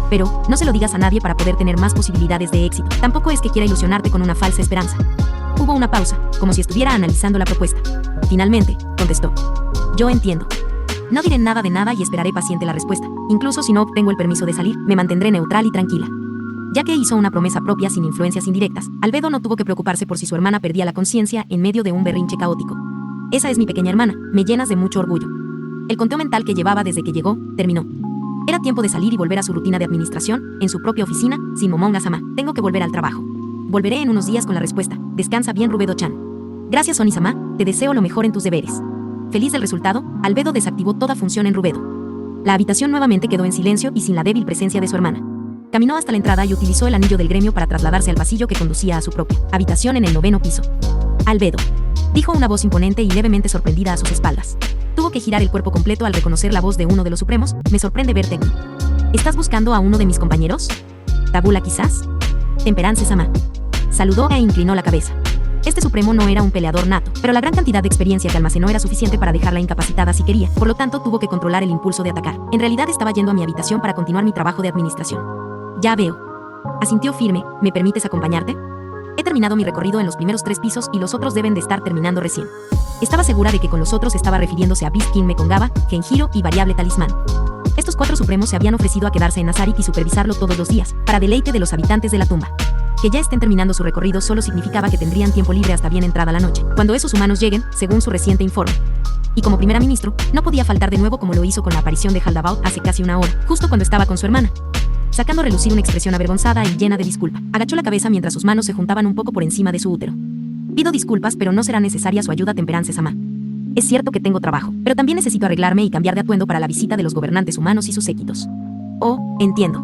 Pero, no se lo digas a nadie para poder tener más posibilidades de éxito. Tampoco es que quiera ilusionarte con una falsa esperanza. Hubo una pausa, como si estuviera analizando la propuesta. Finalmente, contestó. Yo entiendo. No diré nada de nada y esperaré paciente la respuesta. Incluso si no obtengo el permiso de salir, me mantendré neutral y tranquila. Ya que hizo una promesa propia sin influencias indirectas, Albedo no tuvo que preocuparse por si su hermana perdía la conciencia en medio de un berrinche caótico. Esa es mi pequeña hermana, me llenas de mucho orgullo. El conteo mental que llevaba desde que llegó, terminó. Era tiempo de salir y volver a su rutina de administración, en su propia oficina, sin Momonga-sama. Tengo que volver al trabajo. Volveré en unos días con la respuesta. Descansa bien, Rubedo-chan. Gracias, Oni-sama, te deseo lo mejor en tus deberes. Feliz del resultado, Albedo desactivó toda función en Rubedo. La habitación nuevamente quedó en silencio y sin la débil presencia de su hermana. Caminó hasta la entrada y utilizó el anillo del gremio para trasladarse al pasillo que conducía a su propia habitación en el 9º piso. Albedo, dijo una voz imponente y levemente sorprendida a sus espaldas. Tuvo que girar el cuerpo completo al reconocer la voz de uno de los supremos. Me sorprende verte aquí. ¿Estás buscando a uno de mis compañeros? ¿Tabula quizás? Temperance-sama. Saludó e inclinó la cabeza. Este supremo no era un peleador nato, pero la gran cantidad de experiencia que almacenó era suficiente para dejarla incapacitada si quería, por lo tanto tuvo que controlar el impulso de atacar. En realidad estaba yendo a mi habitación para continuar mi trabajo de administración. Ya veo. Asintió firme. ¿Me permites acompañarte? He terminado mi recorrido en los primeros 3 pisos y los otros deben de estar terminando recién. Estaba segura de que con los otros estaba refiriéndose a Beast King Mekongaba, Genjiro y Variable Talismán. Estos 4 supremos se habían ofrecido a quedarse en Nazarik y supervisarlo todos los días, para deleite de los habitantes de la tumba. Que ya estén terminando su recorrido solo significaba que tendrían tiempo libre hasta bien entrada la noche, cuando esos humanos lleguen, según su reciente informe. Y como primera ministro, no podía faltar de nuevo como lo hizo con la aparición de Haldabaut hace casi una hora, justo cuando estaba con su hermana. Sacando a relucir una expresión avergonzada y llena de disculpa, agachó la cabeza mientras sus manos se juntaban un poco por encima de su útero. Pido disculpas, pero no será necesaria su ayuda, Temperance-sama. Es cierto que tengo trabajo, pero también necesito arreglarme y cambiar de atuendo para la visita de los gobernantes humanos y sus séquitos. Oh, entiendo.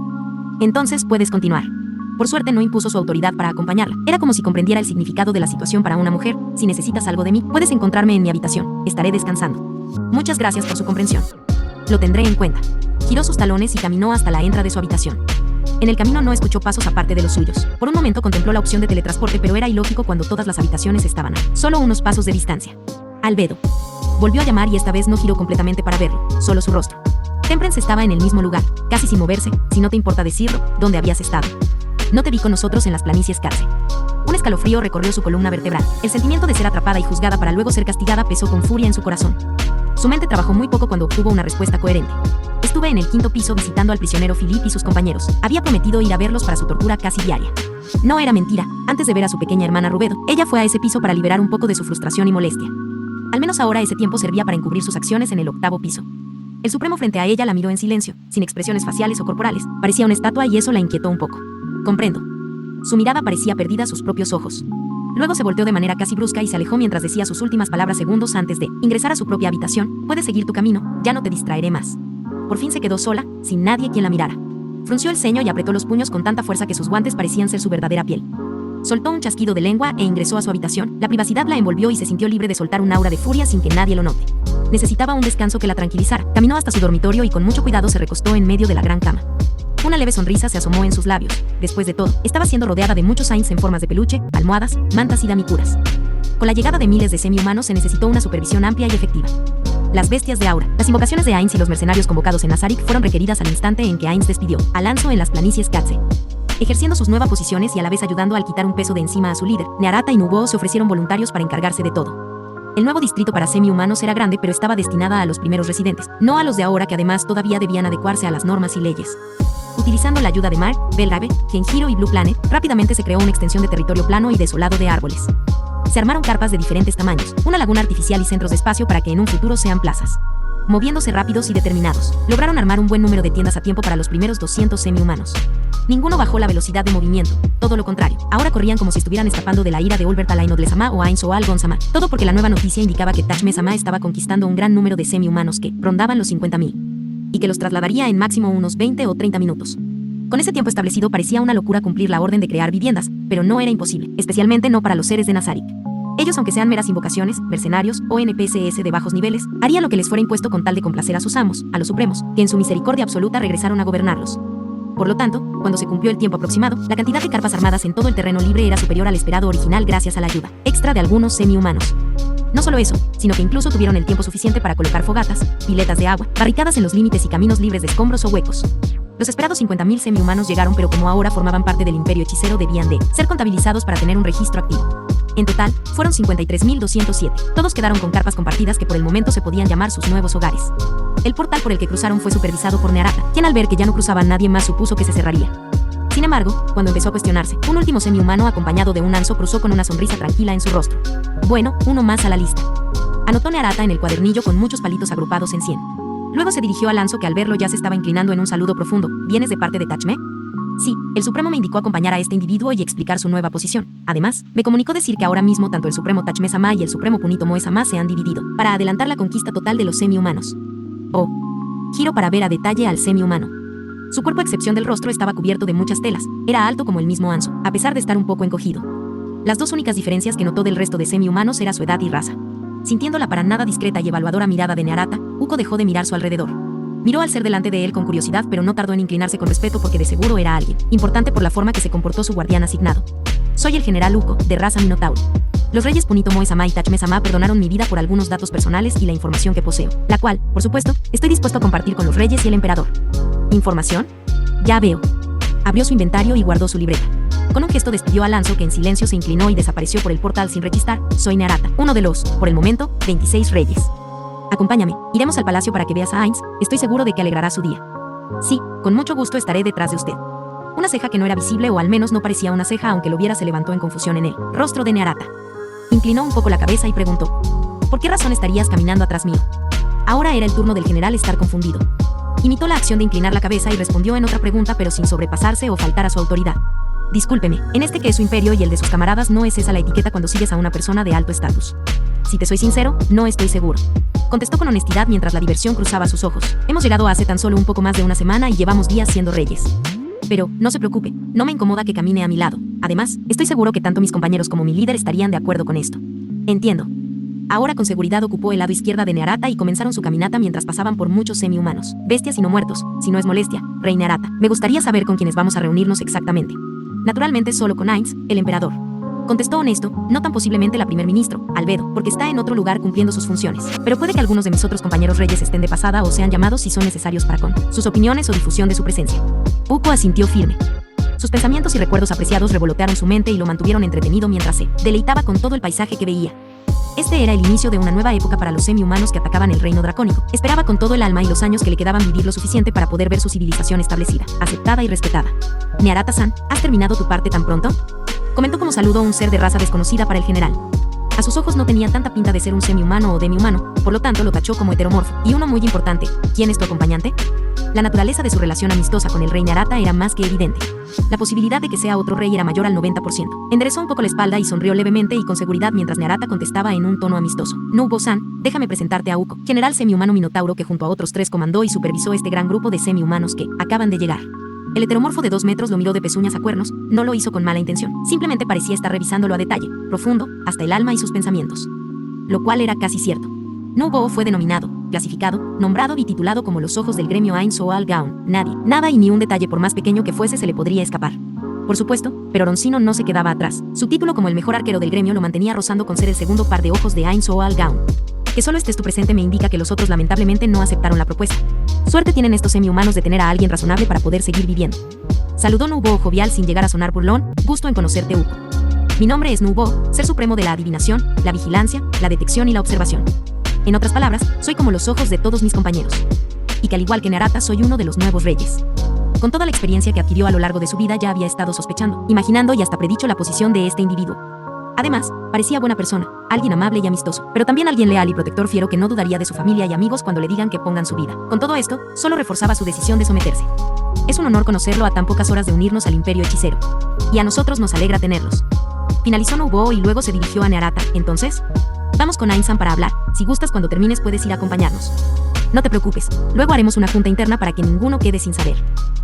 Entonces puedes continuar. Por suerte no impuso su autoridad para acompañarla. Era como si comprendiera el significado de la situación para una mujer. Si necesitas algo de mí, puedes encontrarme en mi habitación. Estaré descansando. Muchas gracias por su comprensión. Lo tendré en cuenta. Giró sus talones y caminó hasta la entrada de su habitación. En el camino no escuchó pasos aparte de los suyos. Por un momento contempló la opción de teletransporte, pero era ilógico cuando todas las habitaciones estaban a solo unos pasos de distancia. Albedo. Volvió a llamar y esta vez no giró completamente para verlo, solo su rostro. Temperance estaba en el mismo lugar, casi sin moverse, si no te importa decirlo, donde habías estado. No te vi con nosotros en las planicies Carce. Un escalofrío recorrió su columna vertebral. El sentimiento de ser atrapada y juzgada para luego ser castigada pesó con furia en su corazón. Su mente trabajó muy poco cuando obtuvo una respuesta coherente. Estuve en el 5º piso visitando al prisionero Philippe y sus compañeros. Había prometido ir a verlos para su tortura casi diaria. No era mentira. Antes de ver a su pequeña hermana Rubedo, ella fue a ese piso para liberar un poco de su frustración y molestia. Al menos ahora ese tiempo servía para encubrir sus acciones en el 8º piso. El supremo frente a ella la miró en silencio, sin expresiones faciales o corporales. Parecía una estatua y eso la inquietó un poco. Comprendo. Su mirada parecía perdida a sus propios ojos. Luego se volteó de manera casi brusca y se alejó mientras decía sus últimas palabras segundos antes de ingresar a su propia habitación. Puedes seguir tu camino, ya no te distraeré más. Por fin se quedó sola, sin nadie quien la mirara. Frunció el ceño y apretó los puños con tanta fuerza que sus guantes parecían ser su verdadera piel. Soltó un chasquido de lengua e ingresó a su habitación. La privacidad la envolvió y se sintió libre de soltar un aura de furia sin que nadie lo note. Necesitaba un descanso que la tranquilizara. Caminó hasta su dormitorio y con mucho cuidado se recostó en medio de la gran cama. Una leve sonrisa se asomó en sus labios. Después de todo, estaba siendo rodeada de muchos Ainz en formas de peluche, almohadas, mantas y damicuras. Con la llegada de miles de semi-humanos se necesitó una supervisión amplia y efectiva. Las bestias de Aura. Las invocaciones de Ainz y los mercenarios convocados en Nazarik fueron requeridas al instante en que Ainz despidió a Lanzo en las planicies Katze. Ejerciendo sus nuevas posiciones y a la vez ayudando al quitar un peso de encima a su líder, Nearata y Nubo se ofrecieron voluntarios para encargarse de todo. El nuevo distrito para semi-humanos era grande, pero estaba destinada a los primeros residentes, no a los de ahora que además todavía debían adecuarse a las normas y leyes. Utilizando la ayuda de Mark, Belrabe, Genjiro y Blue Planet, rápidamente se creó una extensión de territorio plano y desolado de árboles. Se armaron carpas de diferentes tamaños, una laguna artificial y centros de espacio para que en un futuro sean plazas. Moviéndose rápidos y determinados, lograron armar un buen número de tiendas a tiempo para los primeros 200 semi-humanos. Ninguno bajó la velocidad de movimiento, todo lo contrario. Ahora corrían como si estuvieran escapando de la ira de Olbert Alain Odle-sama o Ainz o Algon-sama. Todo porque la nueva noticia indicaba que Tachme-sama estaba conquistando un gran número de semi-humanos que rondaban los 50.000. Y que los trasladaría en máximo unos 20 o 30 minutos. Con ese tiempo establecido parecía una locura cumplir la orden de crear viviendas, pero no era imposible, especialmente no para los seres de Nazarik. Ellos, aunque sean meras invocaciones, mercenarios o NPCs de bajos niveles, harían lo que les fuera impuesto con tal de complacer a sus amos, a los supremos, que en su misericordia absoluta regresaron a gobernarlos. Por lo tanto, cuando se cumplió el tiempo aproximado, la cantidad de carpas armadas en todo el terreno libre era superior al esperado original gracias a la ayuda extra de algunos semi-humanos. No solo eso, sino que incluso tuvieron el tiempo suficiente para colocar fogatas, piletas de agua, barricadas en los límites y caminos libres de escombros o huecos. Los esperados 50.000 semi-humanos llegaron, pero como ahora formaban parte del imperio hechicero debían de ser contabilizados para tener un registro activo. En total, fueron 53.207. Todos quedaron con carpas compartidas que por el momento se podían llamar sus nuevos hogares. El portal por el que cruzaron fue supervisado por Nearata, quien al ver que ya no cruzaba nadie más supuso que se cerraría. Sin embargo, cuando empezó a cuestionarse, un último semi-humano acompañado de un anzo cruzó con una sonrisa tranquila en su rostro. Bueno, uno más a la lista. Anotó Nearata en el cuadernillo con muchos palitos agrupados en 100. Luego se dirigió al anzo que al verlo ya se estaba inclinando en un saludo profundo. ¿Vienes de parte de Tachme? Sí, el Supremo me indicó acompañar a este individuo y explicar su nueva posición. Además, me comunicó decir que ahora mismo tanto el Supremo Tachme-sama y el Supremo Punito Moe-sama se han dividido, para adelantar la conquista total de los semi-humanos. Oh. Giro para ver a detalle al semi-humano. Su cuerpo, a excepción del rostro, estaba cubierto de muchas telas. Era alto como el mismo anzo, a pesar de estar un poco encogido. Las dos únicas diferencias que notó del resto de semi-humanos era su edad y raza. Sintiendo la para nada discreta y evaluadora mirada de Nearata, Uko dejó de mirar su alrededor. Miró al ser delante de él con curiosidad, pero no tardó en inclinarse con respeto porque de seguro era alguien importante por la forma que se comportó su guardián asignado. Soy el general Uko, de raza Minotauro. Los reyes Punito Moe-sama y Tachme-sama perdonaron mi vida por algunos datos personales y la información que poseo, la cual, por supuesto, estoy dispuesto a compartir con los reyes y el emperador. ¿Información? Ya veo. Abrió su inventario y guardó su libreta. Con un gesto despidió al anzo que en silencio se inclinó y desapareció por el portal sin rechistar. Soy Nearata, uno de los, por el momento, 26 reyes. Acompáñame, iremos al palacio para que veas a Ainz, estoy seguro de que alegrará su día. Sí, con mucho gusto estaré detrás de usted. Una ceja que no era visible, o al menos no parecía una ceja, aunque lo viera, se levantó en confusión en el rostro de Nearata. Inclinó un poco la cabeza y preguntó: ¿por qué razón estarías caminando atrás mío? Ahora era el turno del general estar confundido. Imitó la acción de inclinar la cabeza y respondió en otra pregunta, pero sin sobrepasarse o faltar a su autoridad. Discúlpeme, en este que es su imperio y el de sus camaradas no es esa la etiqueta cuando sigues a una persona de alto estatus. Si te soy sincero, no estoy seguro. Contestó con honestidad mientras la diversión cruzaba sus ojos. Hemos llegado hace tan solo un poco más de una semana y llevamos días siendo reyes. Pero, no se preocupe, no me incomoda que camine a mi lado. Además, estoy seguro que tanto mis compañeros como mi líder estarían de acuerdo con esto. Entiendo. Ahora con seguridad ocupó el lado izquierda de Nearata y comenzaron su caminata mientras pasaban por muchos semi-humanos. Bestias y no muertos, si no es molestia, rey Nearata. Me gustaría saber con quiénes vamos a reunirnos exactamente. Naturalmente solo con Ainz, el emperador. Contestó honesto, no tan posiblemente la primer ministro, Albedo, porque está en otro lugar cumpliendo sus funciones. Pero puede que algunos de mis otros compañeros reyes estén de pasada o sean llamados si son necesarios para con sus opiniones o difusión de su presencia. Uko asintió firme. Sus pensamientos y recuerdos apreciados revolotearon su mente y lo mantuvieron entretenido mientras se deleitaba con todo el paisaje que veía. Este era el inicio de una nueva época para los semi-humanos que atacaban el reino dracónico. Esperaba con todo el alma y los años que le quedaban vivir lo suficiente para poder ver su civilización establecida, aceptada y respetada. Nearata-san, ¿has terminado tu parte tan pronto? Comentó como saludo a un ser de raza desconocida para el general. A sus ojos no tenía tanta pinta de ser un semi-humano o demi-humano, por lo tanto lo tachó como heteromorfo. Y uno muy importante, ¿quién es tu acompañante? La naturaleza de su relación amistosa con el rey Nearata era más que evidente. La posibilidad de que sea otro rey era mayor al 90%. Enderezó un poco la espalda y sonrió levemente y con seguridad mientras Nearata contestaba en un tono amistoso. Nubo-san, déjame presentarte a Uko, general semi-humano Minotauro que junto a otros 3 comandó y supervisó este gran grupo de semi-humanos que acaban de llegar. El heteromorfo de 2 metros lo miró de pezuñas a cuernos, no lo hizo con mala intención, simplemente parecía estar revisándolo a detalle, profundo, hasta el alma y sus pensamientos. Lo cual era casi cierto. Nubo fue denominado, clasificado, nombrado y titulado como los ojos del gremio Ain Soal Gaon. Nadie, nada y ni un detalle por más pequeño que fuese se le podría escapar. Por supuesto, pero Roncino no se quedaba atrás. Su título como el mejor arquero del gremio lo mantenía rozando con ser el segundo par de ojos de Ain Soal Gaon. Que solo estés tú presente me indica que los otros lamentablemente no aceptaron la propuesta. Suerte tienen estos semi-humanos de tener a alguien razonable para poder seguir viviendo. Saludó Nubo jovial sin llegar a sonar burlón. Gusto en conocerte, Uko. Mi nombre es Nubo, ser supremo de la adivinación, la vigilancia, la detección y la observación. En otras palabras, soy como los ojos de todos mis compañeros. Y que al igual que Narata soy uno de los nuevos reyes. Con toda la experiencia que adquirió a lo largo de su vida ya había estado sospechando, imaginando y hasta predicho la posición de este individuo. Además, parecía buena persona, alguien amable y amistoso, pero también alguien leal y protector fiero que no dudaría de su familia y amigos cuando le digan que pongan su vida. Con todo esto, solo reforzaba su decisión de someterse. Es un honor conocerlo a tan pocas horas de unirnos al Imperio Hechicero. Y a nosotros nos alegra tenerlos. Finalizó Nubo y luego se dirigió a Narata. Entonces, vamos con Ain-san para hablar. Si gustas, cuando termines puedes ir a acompañarnos. No te preocupes, luego haremos una junta interna para que ninguno quede sin saber.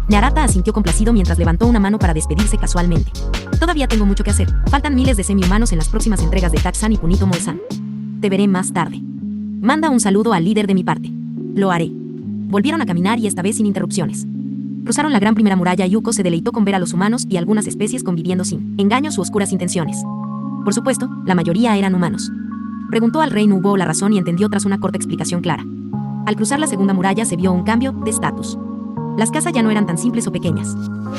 Narata asintió complacido mientras levantó una mano para despedirse casualmente. Todavía tengo mucho que hacer. Faltan miles de semi-humanos en las próximas entregas de Taxan y Punito Moe-san. Te veré más tarde. Manda un saludo al líder de mi parte. Lo haré. Volvieron a caminar y esta vez sin interrupciones. Cruzaron la gran primera muralla y Uko se deleitó con ver a los humanos y algunas especies conviviendo sin engaños u oscuras intenciones. Por supuesto, la mayoría eran humanos. Preguntó al rey Nubo la razón y entendió tras una corta explicación clara. Al cruzar la segunda muralla se vio un cambio de estatus. Las casas ya no eran tan simples o pequeñas.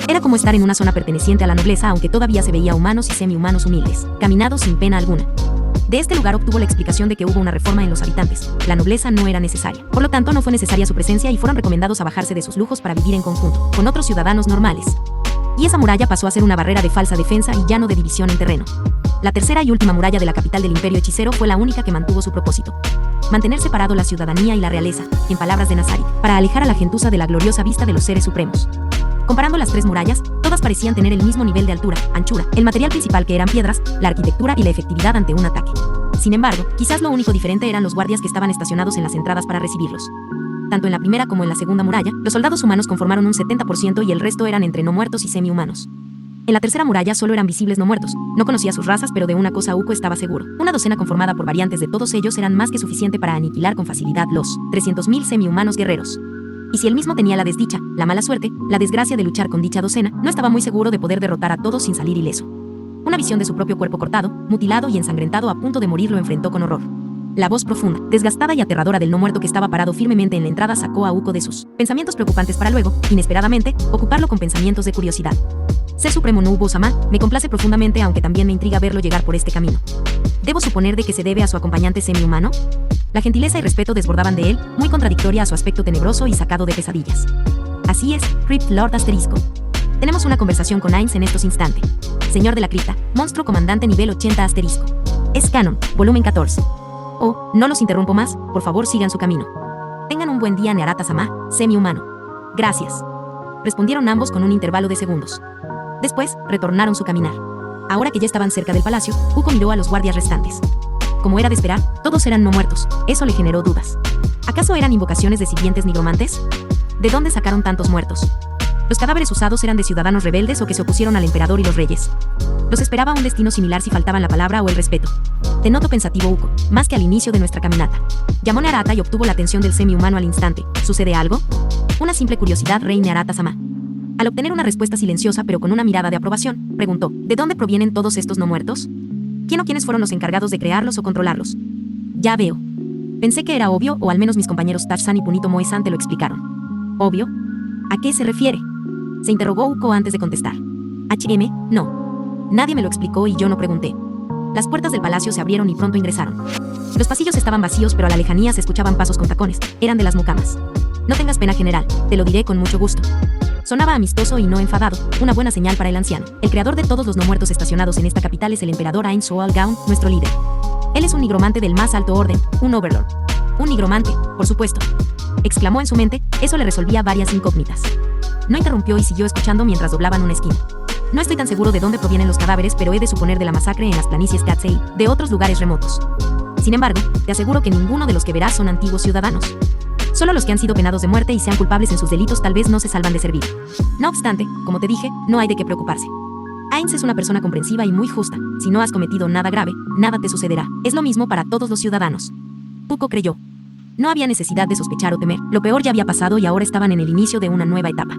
Era como estar en una zona perteneciente a la nobleza, aunque todavía se veía humanos y semi-humanos humildes, caminados sin pena alguna. De este lugar obtuvo la explicación de que hubo una reforma en los habitantes. La nobleza no era necesaria. Por lo tanto, no fue necesaria su presencia y fueron recomendados a bajarse de sus lujos para vivir en conjunto, con otros ciudadanos normales. Y esa muralla pasó a ser una barrera de falsa defensa y ya no de división en terreno. La tercera y última muralla de la capital del Imperio Hechicero fue la única que mantuvo su propósito. Mantener separado la ciudadanía y la realeza, en palabras de Nazarit, para alejar a la gentuza de la gloriosa vista de los seres supremos. Comparando las tres murallas, todas parecían tener el mismo nivel de altura, anchura, el material principal que eran piedras, la arquitectura y la efectividad ante un ataque. Sin embargo, quizás lo único diferente eran los guardias que estaban estacionados en las entradas para recibirlos. Tanto en la primera como en la segunda muralla, los soldados humanos conformaron un 70% y el resto eran entre no muertos y semi-humanos. En la tercera muralla solo eran visibles no muertos. No conocía sus razas, pero de una cosa Uko estaba seguro. Una docena conformada por variantes de todos ellos eran más que suficiente para aniquilar con facilidad los 300.000 semi-humanos guerreros. Y si él mismo tenía la desdicha, la mala suerte, la desgracia de luchar con dicha docena, no estaba muy seguro de poder derrotar a todos sin salir ileso. Una visión de su propio cuerpo cortado, mutilado y ensangrentado a punto de morir lo enfrentó con horror. La voz profunda, desgastada y aterradora del no muerto que estaba parado firmemente en la entrada sacó a Uko de sus pensamientos preocupantes para luego, inesperadamente, ocuparlo con pensamientos de curiosidad. Ser supremo Nubo-sama, me complace profundamente aunque también me intriga verlo llegar por este camino. ¿Debo suponer de que se debe a su acompañante semi-humano? La gentileza y respeto desbordaban de él, muy contradictoria a su aspecto tenebroso y sacado de pesadillas. Así es, Crypt Lord asterisco. Tenemos una conversación con Ainz en estos instantes. Señor de la cripta, monstruo comandante nivel 80 asterisco. Es canon, volumen 14. Oh, no los interrumpo más, por favor sigan su camino. Tengan un buen día Narata-sama, semi-humano. Gracias. Respondieron ambos con un intervalo de segundos. Después, retornaron su caminar. Ahora que ya estaban cerca del palacio, Uko miró a los guardias restantes. Como era de esperar, todos eran no muertos. Eso le generó dudas. ¿Acaso eran invocaciones de sirvientes nigromantes? ¿De dónde sacaron tantos muertos? ¿Los cadáveres usados eran de ciudadanos rebeldes o que se opusieron al emperador y los reyes? Los esperaba un destino similar si faltaban la palabra o el respeto. Te noto pensativo, Uko, más que al inicio de nuestra caminata. Llamó Narata y obtuvo la atención del semi-humano al instante. ¿Sucede algo? Una simple curiosidad, rey Narata-sama. Al obtener una respuesta silenciosa pero con una mirada de aprobación, preguntó, ¿de dónde provienen todos estos no muertos? ¿Quién o quiénes fueron los encargados de crearlos o controlarlos? Ya veo. Pensé que era obvio, o al menos mis compañeros Tachi-san y Punito Moe-san te lo explicaron. ¿Obvio? ¿A qué se refiere? Se interrogó Uko antes de contestar. No. Nadie me lo explicó y yo no pregunté. Las puertas del palacio se abrieron y pronto ingresaron. Los pasillos estaban vacíos pero a la lejanía se escuchaban pasos con tacones. Eran de las mucamas. No tengas pena, general, te lo diré con mucho gusto. Sonaba amistoso y no enfadado, una buena señal para el anciano. El creador de todos los no muertos estacionados en esta capital es el emperador Ain Soal Gaon, nuestro líder. Él es un nigromante del más alto orden, un overlord. Un nigromante, por supuesto. Exclamó en su mente, eso le resolvía varias incógnitas. No interrumpió y siguió escuchando mientras doblaban una esquina. No estoy tan seguro de dónde provienen los cadáveres, pero he de suponer de la masacre en las planicies Katsei, de otros lugares remotos. Sin embargo, te aseguro que ninguno de los que verás son antiguos ciudadanos. Solo los que han sido penados de muerte y sean culpables en sus delitos tal vez no se salvan de servir. No obstante, como te dije, no hay de qué preocuparse. Ainz es una persona comprensiva y muy justa. Si no has cometido nada grave, nada te sucederá. Es lo mismo para todos los ciudadanos. Uko creyó. No había necesidad de sospechar o temer. Lo peor ya había pasado y ahora estaban en el inicio de una nueva etapa.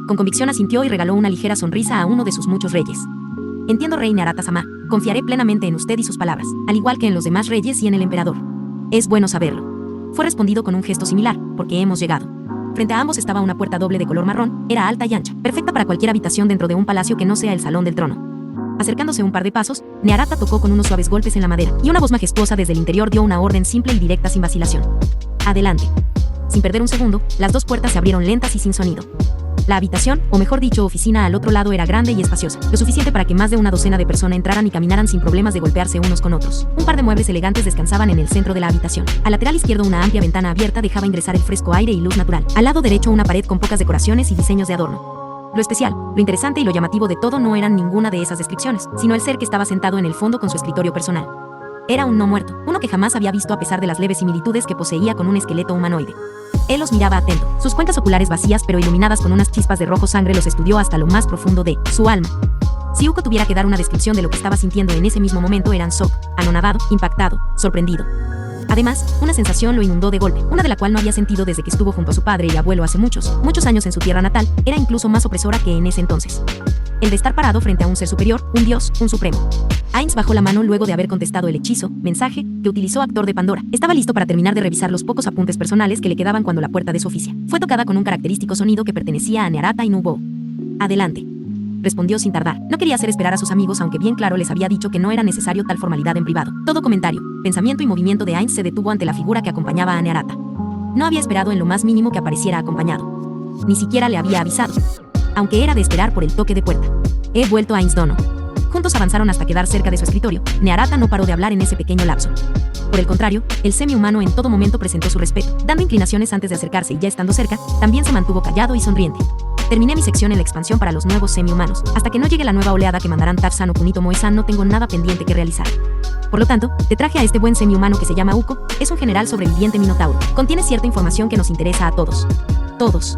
Con convicción asintió y regaló una ligera sonrisa a uno de sus muchos reyes. Entiendo, rey Nearata-sama. Confiaré plenamente en usted y sus palabras, al igual que en los demás reyes y en el emperador. Es bueno saberlo. Fue respondido con un gesto similar, porque hemos llegado. Frente a ambos estaba una puerta doble de color marrón, era alta y ancha, perfecta para cualquier habitación dentro de un palacio que no sea el salón del trono. Acercándose un par de pasos, Nearata tocó con unos suaves golpes en la madera, y una voz majestuosa desde el interior dio una orden simple y directa sin vacilación. Adelante. Sin perder un segundo, las dos puertas se abrieron lentas y sin sonido. La habitación, o mejor dicho oficina al otro lado era grande y espaciosa, lo suficiente para que más de una docena de personas entraran y caminaran sin problemas de golpearse unos con otros. Un par de muebles elegantes descansaban en el centro de la habitación. Al lateral izquierdo una amplia ventana abierta dejaba ingresar el fresco aire y luz natural. Al lado derecho una pared con pocas decoraciones y diseños de adorno. Lo especial, lo interesante y lo llamativo de todo no eran ninguna de esas descripciones, sino el ser que estaba sentado en el fondo con su escritorio personal. Era un no muerto, uno que jamás había visto a pesar de las leves similitudes que poseía con un esqueleto humanoide. Él los miraba atento, sus cuencas oculares vacías pero iluminadas con unas chispas de rojo sangre los estudió hasta lo más profundo de su alma. Si Uko tuviera que dar una descripción de lo que estaba sintiendo en ese mismo momento eran shock, anonadado, impactado, sorprendido. Además, una sensación lo inundó de golpe, una de la cual no había sentido desde que estuvo junto a su padre y abuelo hace muchos años en su tierra natal, era incluso más opresora que en ese entonces. El de estar parado frente a un ser superior, un dios, un supremo. Ainz bajó la mano luego de haber contestado el hechizo, mensaje, que utilizó Actor de Pandora. Estaba listo para terminar de revisar los pocos apuntes personales que le quedaban cuando la puerta de su oficia fue tocada con un característico sonido que pertenecía a Nearata y Nubo. Adelante. Respondió sin tardar. No quería hacer esperar a sus amigos aunque bien claro les había dicho que no era necesario tal formalidad en privado. Todo comentario, pensamiento y movimiento de Ainz se detuvo ante la figura que acompañaba a Nearata. No había esperado en lo más mínimo que apareciera acompañado. Ni siquiera le había avisado. Aunque era de esperar por el toque de puerta. He vuelto a Ainz Dono. Juntos avanzaron hasta quedar cerca de su escritorio. Nearata no paró de hablar en ese pequeño lapso. Por el contrario, el semi-humano en todo momento presentó su respeto, dando inclinaciones antes de acercarse y ya estando cerca, también se mantuvo callado y sonriente. Terminé mi sección en la expansión para los nuevos semi-humanos. Hasta que no llegue la nueva oleada que mandarán Taf-san o Kunito Moe-san no tengo nada pendiente que realizar. Por lo tanto, te traje a este buen semi-humano que se llama Uko, es un general sobreviviente minotauro. Contiene cierta información que nos interesa a todos. Todos.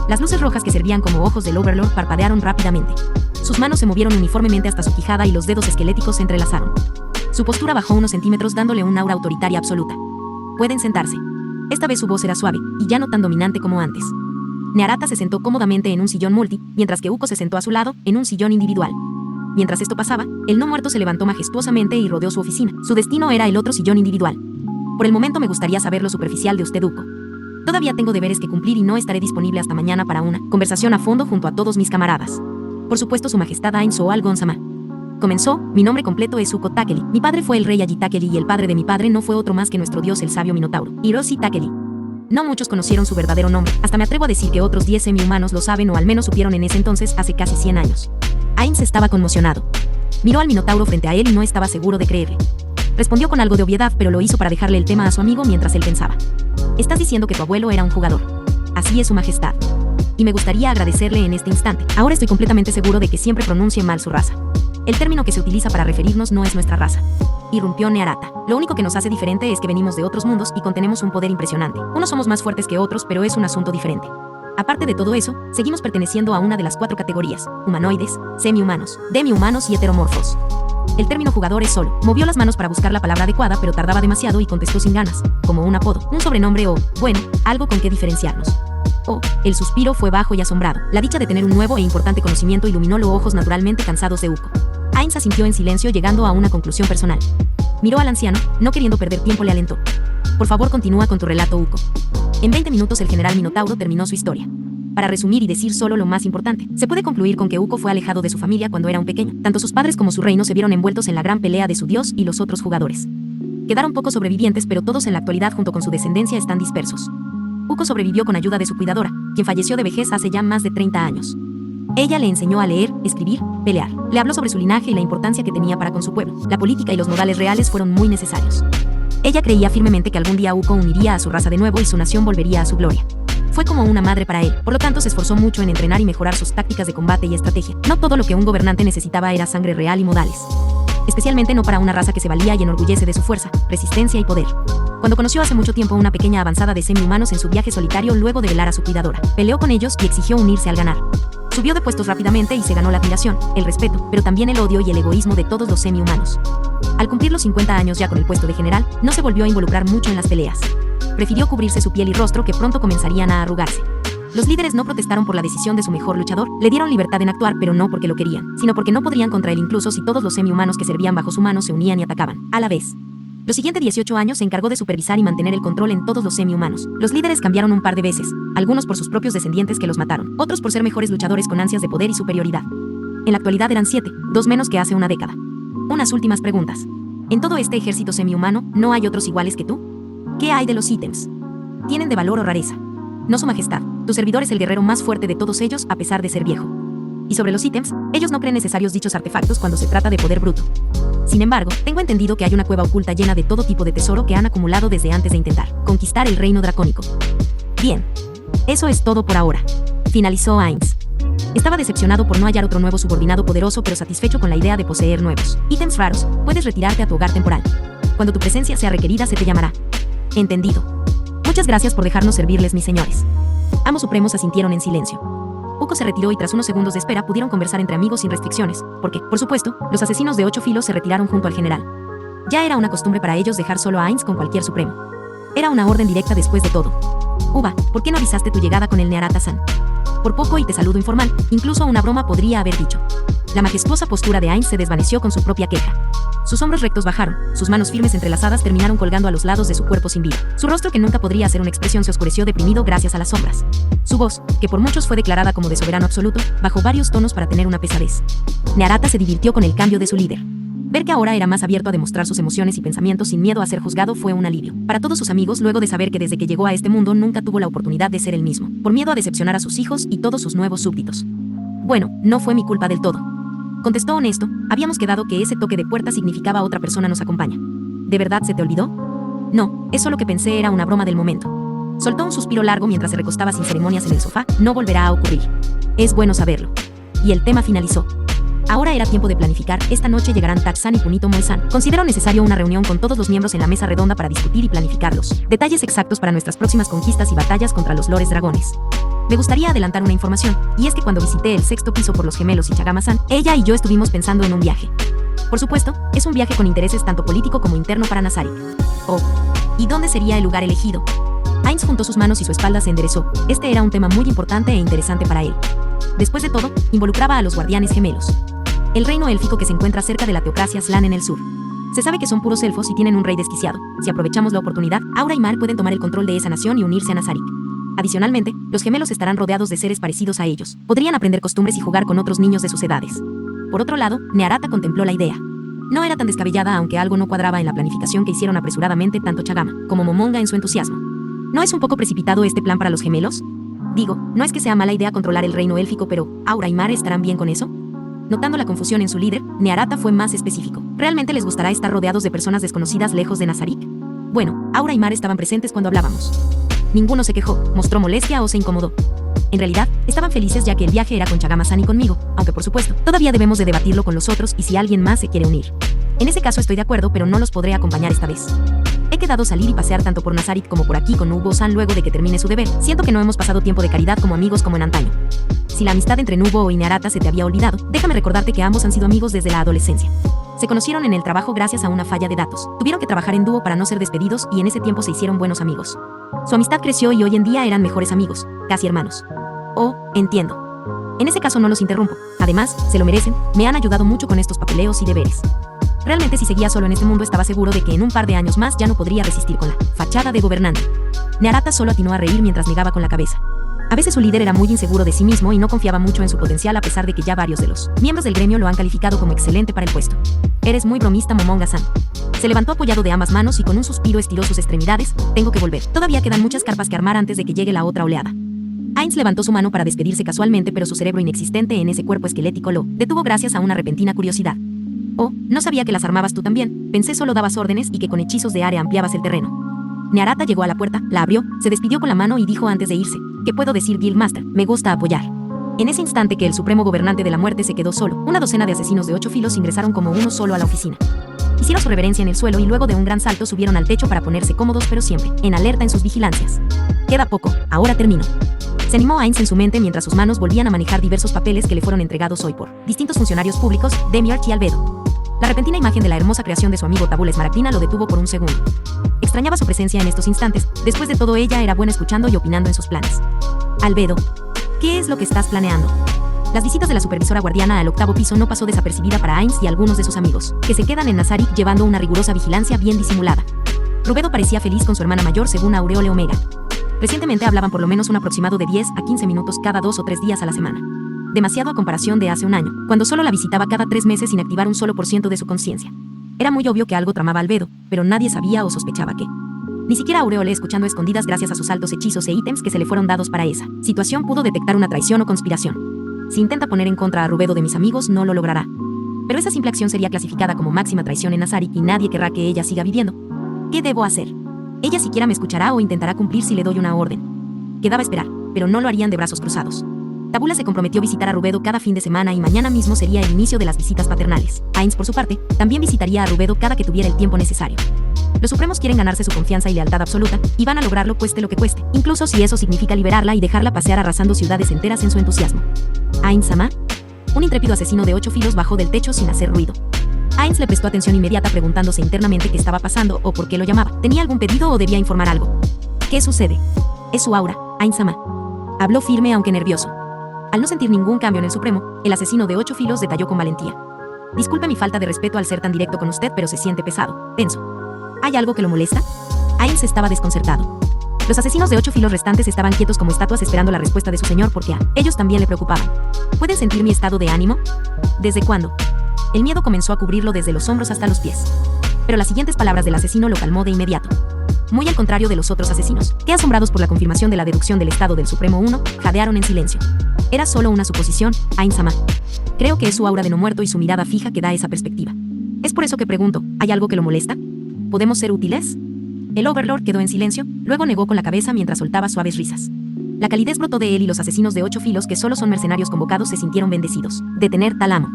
Las luces rojas que servían como ojos del Overlord parpadearon rápidamente. Sus manos se movieron uniformemente hasta su quijada y los dedos esqueléticos se entrelazaron. Su postura bajó unos centímetros dándole un aura autoritaria absoluta. Pueden sentarse. Esta vez su voz era suave, y ya no tan dominante como antes. Nearata se sentó cómodamente en un sillón multi, mientras que Uko se sentó a su lado, en un sillón individual. Mientras esto pasaba, el no muerto se levantó majestuosamente y rodeó su oficina. Su destino era el otro sillón individual. Por el momento me gustaría saber lo superficial de usted, Uko. Todavía tengo deberes que cumplir y no estaré disponible hasta mañana para una conversación a fondo junto a todos mis camaradas. Por supuesto, su majestad Ainz Oal Gon-sama. Comenzó, mi nombre completo es Uko Takeli. Mi padre fue el rey Aji Takeli y el padre de mi padre no fue otro más que nuestro dios el sabio Minotauro, Hiroshi Takeli. No muchos conocieron su verdadero nombre, hasta me atrevo a decir que otros 10 semi-humanos lo saben o al menos supieron en ese entonces hace casi 100 años. Ainz estaba conmocionado. Miró al Minotauro frente a él y no estaba seguro de creerle. Respondió con algo de obviedad, pero lo hizo para dejarle el tema a su amigo mientras él pensaba. Estás diciendo que tu abuelo era un jugador. Así es, su majestad. Y me gustaría agradecerle en este instante. Ahora estoy completamente seguro de que siempre pronuncie mal su raza. El término que se utiliza para referirnos no es nuestra raza. Irrumpió Nearata. Lo único que nos hace diferente es que venimos de otros mundos y contenemos un poder impresionante. Unos somos más fuertes que otros, pero es un asunto diferente. Aparte de todo eso, seguimos perteneciendo a una de las 4 categorías: humanoides, semi-humanos, demi-humanos y heteromorfos. El término jugador es solo. Movió las manos para buscar la palabra adecuada, pero tardaba demasiado y contestó sin ganas, como un apodo, un sobrenombre o, bueno, algo con que diferenciarnos. Oh, el suspiro fue bajo y asombrado. La dicha de tener un nuevo e importante conocimiento iluminó los ojos naturalmente cansados de Uko. Ainz asintió en silencio, llegando a una conclusión personal. Miró al anciano, no queriendo perder tiempo le alentó. Por favor, continúa con tu relato, Uko. En 20 minutos el general Minotauro terminó su historia. Para resumir y decir solo lo más importante, se puede concluir con que Uko fue alejado de su familia cuando era un pequeño. Tanto sus padres como su reino se vieron envueltos en la gran pelea de su dios y los otros jugadores. Quedaron pocos sobrevivientes, pero todos en la actualidad junto con su descendencia están dispersos. Uko sobrevivió con ayuda de su cuidadora, quien falleció de vejez hace ya más de 30 años. Ella le enseñó a leer, escribir, pelear. Le habló sobre su linaje y la importancia que tenía para con su pueblo. La política y los modales reales fueron muy necesarios. Ella creía firmemente que algún día Uko uniría a su raza de nuevo y su nación volvería a su gloria. Fue como una madre para él, por lo tanto se esforzó mucho en entrenar y mejorar sus tácticas de combate y estrategia. No todo lo que un gobernante necesitaba era sangre real y modales. Especialmente no para una raza que se valía y enorgullece de su fuerza, resistencia y poder. Cuando conoció hace mucho tiempo una pequeña avanzada de semi-humanos en su viaje solitario luego de velar a su cuidadora, peleó con ellos y exigió unirse al ganar. Subió de puestos rápidamente y se ganó la admiración, el respeto, pero también el odio y el egoísmo de todos los semi-humanos. Al cumplir los 50 años ya con el puesto de general, no se volvió a involucrar mucho en las peleas. Prefirió cubrirse su piel y rostro que pronto comenzarían a arrugarse. Los líderes no protestaron por la decisión de su mejor luchador, le dieron libertad en actuar, pero no porque lo querían, sino porque no podrían contra él incluso si todos los semi-humanos que servían bajo su mano se unían y atacaban, a la vez. Los siguientes 18 años se encargó de supervisar y mantener el control en todos los semi-humanos. Los líderes cambiaron un par de veces, algunos por sus propios descendientes que los mataron, otros por ser mejores luchadores con ansias de poder y superioridad. En la actualidad eran 7, 2 menos que hace una década. Unas últimas preguntas. En todo este ejército semi-humano, ¿no hay otros iguales que tú? ¿Qué hay de los ítems? ¿Tienen de valor o rareza? No, su majestad, tu servidor es el guerrero más fuerte de todos ellos a pesar de ser viejo. Y sobre los ítems, ellos no creen necesarios dichos artefactos cuando se trata de poder bruto. Sin embargo, tengo entendido que hay una cueva oculta llena de todo tipo de tesoro que han acumulado desde antes de intentar conquistar el reino dracónico. Bien. Eso es todo por ahora. Finalizó Ainz. Estaba decepcionado por no hallar otro nuevo subordinado poderoso, pero satisfecho con la idea de poseer nuevos ítems raros. Puedes retirarte a tu hogar temporal. Cuando tu presencia sea requerida se te llamará. Entendido. Muchas gracias por dejarnos servirles, mis señores. Ambos supremos asintieron en silencio. Uko se retiró y tras unos segundos de espera pudieron conversar entre amigos sin restricciones, porque, por supuesto, los asesinos de 8 filos se retiraron junto al general. Ya era una costumbre para ellos dejar solo a Ainz con cualquier supremo. Era una orden directa después de todo. Uba, ¿por qué no avisaste tu llegada con el Nearata-san? Por poco y te saludo informal, incluso una broma podría haber dicho. La majestuosa postura de Ainz se desvaneció con su propia queja. Sus hombros rectos bajaron, sus manos firmes entrelazadas terminaron colgando a los lados de su cuerpo sin vida. Su rostro, que nunca podría hacer una expresión, se oscureció deprimido gracias a las sombras. Su voz, que por muchos fue declarada como de soberano absoluto, bajó varios tonos para tener una pesadez. Nearata se divirtió con el cambio de su líder. Ver que ahora era más abierto a demostrar sus emociones y pensamientos sin miedo a ser juzgado fue un alivio para todos sus amigos, luego de saber que desde que llegó a este mundo nunca tuvo la oportunidad de ser el mismo, por miedo a decepcionar a sus hijos y todos sus nuevos súbditos. Bueno, no fue mi culpa del todo, contestó honesto. Habíamos quedado que ese toque de puerta significaba otra persona nos acompaña. ¿De verdad se te olvidó? No, eso lo que pensé era una broma del momento. Soltó un suspiro largo mientras se recostaba sin ceremonias en el sofá. No volverá a ocurrir. Es bueno saberlo. Y el tema finalizó. Ahora era tiempo de planificar. Esta noche llegarán Tak-san y Punito Moe-san. Considero necesario una reunión con todos los miembros en la mesa redonda para discutir y planificar los detalles exactos para nuestras próximas conquistas y batallas contra los lores dragones. Me gustaría adelantar una información, y es que cuando visité el 6º piso por los gemelos y Chagama-san, ella y yo estuvimos pensando en un viaje. Por supuesto, es un viaje con intereses tanto político como interno para Nazarik. Oh, ¿y dónde sería el lugar elegido? Ainz juntó sus manos y su espalda se enderezó. Este era un tema muy importante e interesante para él. Después de todo, involucraba a los guardianes gemelos. El reino élfico que se encuentra cerca de la teocracia Slan en el sur. Se sabe que son puros elfos y tienen un rey desquiciado. Si aprovechamos la oportunidad, Aura y Mar pueden tomar el control de esa nación y unirse a Nazarik. Adicionalmente, los gemelos estarán rodeados de seres parecidos a ellos. Podrían aprender costumbres y jugar con otros niños de sus edades. Por otro lado, Nearata contempló la idea. No era tan descabellada, aunque algo no cuadraba en la planificación que hicieron apresuradamente tanto Chagama como Momonga en su entusiasmo. ¿No es un poco precipitado este plan para los gemelos? Digo, no es que sea mala idea controlar el reino élfico, pero ¿Aura y Mar estarán bien con eso? Notando la confusión en su líder, Nearata fue más específico. ¿Realmente les gustará estar rodeados de personas desconocidas lejos de Nazarik? Bueno, Aura y Mar estaban presentes cuando hablábamos. Ninguno se quejó, mostró molestia o se incomodó. En realidad, estaban felices ya que el viaje era con Chagama-san y conmigo, aunque por supuesto, todavía debemos de debatirlo con los otros y si alguien más se quiere unir. En ese caso estoy de acuerdo, pero no los podré acompañar esta vez. He quedado salir y pasear tanto por Nazarik como por aquí con Nubo-san luego de que termine su deber. Siento que no hemos pasado tiempo de caridad como amigos como en antaño. Si la amistad entre Nubo y Nearata se te había olvidado, déjame recordarte que ambos han sido amigos desde la adolescencia. Se conocieron en el trabajo gracias a una falla de datos. Tuvieron que trabajar en dúo para no ser despedidos y en ese tiempo se hicieron buenos amigos. Su amistad creció y hoy en día eran mejores amigos, casi hermanos. Oh, entiendo. En ese caso no los interrumpo. Además, se lo merecen, me han ayudado mucho con estos papeleos y deberes. Realmente si seguía solo en este mundo estaba seguro de que en un par de años más ya no podría resistir con la fachada de gobernante. Nearata solo atinó a reír mientras negaba con la cabeza. A veces su líder era muy inseguro de sí mismo y no confiaba mucho en su potencial a pesar de que ya varios de los miembros del gremio lo han calificado como excelente para el puesto. Eres muy bromista, Momonga-san. Se levantó apoyado de ambas manos y con un suspiro estiró sus extremidades. Tengo que volver. Todavía quedan muchas carpas que armar antes de que llegue la otra oleada. Ainz levantó su mano para despedirse casualmente, pero su cerebro inexistente en ese cuerpo esquelético lo detuvo gracias a una repentina curiosidad. Oh, no sabía que las armabas tú también. Pensé solo dabas órdenes y que con hechizos de área ampliabas el terreno. Nearata llegó a la puerta, la abrió, se despidió con la mano y dijo antes de irse: ¿qué puedo decir, Guildmaster? Me gusta apoyar. En ese instante que el supremo gobernante de la muerte se quedó solo, una docena de asesinos de 8 filos ingresaron como uno solo a la oficina. Hicieron su reverencia en el suelo y luego de un gran salto subieron al techo para ponerse cómodos, pero siempre en alerta en sus vigilancias. Queda poco, ahora termino. Se animó Ainz en su mente mientras sus manos volvían a manejar diversos papeles que le fueron entregados hoy por distintos funcionarios públicos, Demiurge y Albedo. La repentina imagen de la hermosa creación de su amigo Tabula Esmaragdina lo detuvo por un segundo. Extrañaba su presencia en estos instantes. Después de todo, ella era buena escuchando y opinando en sus planes. Albedo, ¿qué es lo que estás planeando? Las visitas de la supervisora guardiana al 8º piso no pasó desapercibida para Ainz y algunos de sus amigos, que se quedan en Nazarick llevando una rigurosa vigilancia bien disimulada. Rubedo parecía feliz con su hermana mayor según Aureole Omega. Recientemente hablaban por lo menos un aproximado de 10 a 15 minutos cada 2 o 3 días a la semana. Demasiado a comparación de hace un año, cuando solo la visitaba cada 3 meses sin activar un solo % de su conciencia. Era muy obvio que algo tramaba Albedo, pero nadie sabía o sospechaba qué. Ni siquiera Aureole, escuchando escondidas gracias a sus altos hechizos e ítems que se le fueron dados para esa situación, pudo detectar una traición o conspiración. Si intenta poner en contra a Rubedo de mis amigos, no lo logrará. Pero esa simple acción sería clasificada como máxima traición en Nazarick y nadie querrá que ella siga viviendo. ¿Qué debo hacer? Ella siquiera me escuchará o intentará cumplir si le doy una orden. Quedaba esperar, pero no lo harían de brazos cruzados. Tabula se comprometió a visitar a Rubedo cada fin de semana y mañana mismo sería el inicio de las visitas paternales. Ainz, por su parte, también visitaría a Rubedo cada que tuviera el tiempo necesario. Los Supremos quieren ganarse su confianza y lealtad absoluta, y van a lograrlo cueste lo que cueste, incluso si eso significa liberarla y dejarla pasear arrasando ciudades enteras en su entusiasmo. Ainz-sama. Un intrépido asesino de 8 filos bajó del techo sin hacer ruido. Ainz le prestó atención inmediata preguntándose internamente qué estaba pasando o por qué lo llamaba. ¿Tenía algún pedido o debía informar algo? ¿Qué sucede? Es su aura, Ainz-sama. Habló firme aunque nervioso. Al no sentir ningún cambio en el Supremo, el asesino de 8 filos detalló con valentía. Disculpe mi falta de respeto al ser tan directo con usted, pero se siente pesado, tenso. ¿Hay algo que lo molesta? Ainz estaba desconcertado. Los asesinos de 8 filos restantes estaban quietos como estatuas esperando la respuesta de su señor porque a ellos también le preocupaban. ¿Pueden sentir mi estado de ánimo? ¿Desde cuándo? El miedo comenzó a cubrirlo desde los hombros hasta los pies. Pero las siguientes palabras del asesino lo calmó de inmediato. Muy al contrario de los otros asesinos, que asombrados por la confirmación de la deducción del estado del Supremo 1, jadearon en silencio. Era solo una suposición, Ainz-sama. Creo que es su aura de no muerto y su mirada fija que da esa perspectiva. Es por eso que pregunto, ¿hay algo que lo molesta? ¿Podemos ser útiles? El Overlord quedó en silencio, luego negó con la cabeza mientras soltaba suaves risas. La calidez brotó de él y los asesinos de 8 filos que solo son mercenarios convocados se sintieron bendecidos de tener tal amo.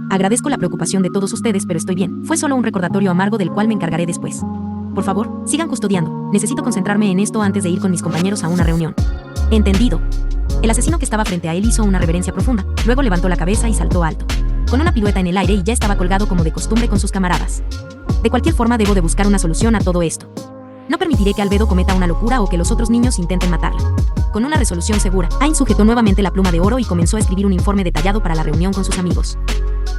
Agradezco la preocupación de todos ustedes, pero estoy bien. Fue solo un recordatorio amargo del cual me encargaré después. Por favor, sigan custodiando. Necesito concentrarme en esto antes de ir con mis compañeros a una reunión. Entendido. El asesino que estaba frente a él hizo una reverencia profunda, luego levantó la cabeza y saltó alto. Con una pirueta en el aire y ya estaba colgado como de costumbre con sus camaradas. De cualquier forma debo de buscar una solución a todo esto. No permitiré que Albedo cometa una locura o que los otros niños intenten matarla. Con una resolución segura, Ainz sujetó nuevamente la pluma de oro y comenzó a escribir un informe detallado para la reunión con sus amigos.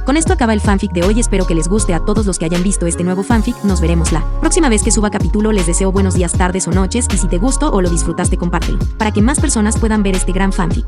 Con esto acaba el fanfic de hoy, espero que les guste a todos los que hayan visto este nuevo fanfic, nos veremos la próxima vez que suba capítulo, les deseo buenos días, tardes o noches y si te gustó o lo disfrutaste compártelo, para que más personas puedan ver este gran fanfic.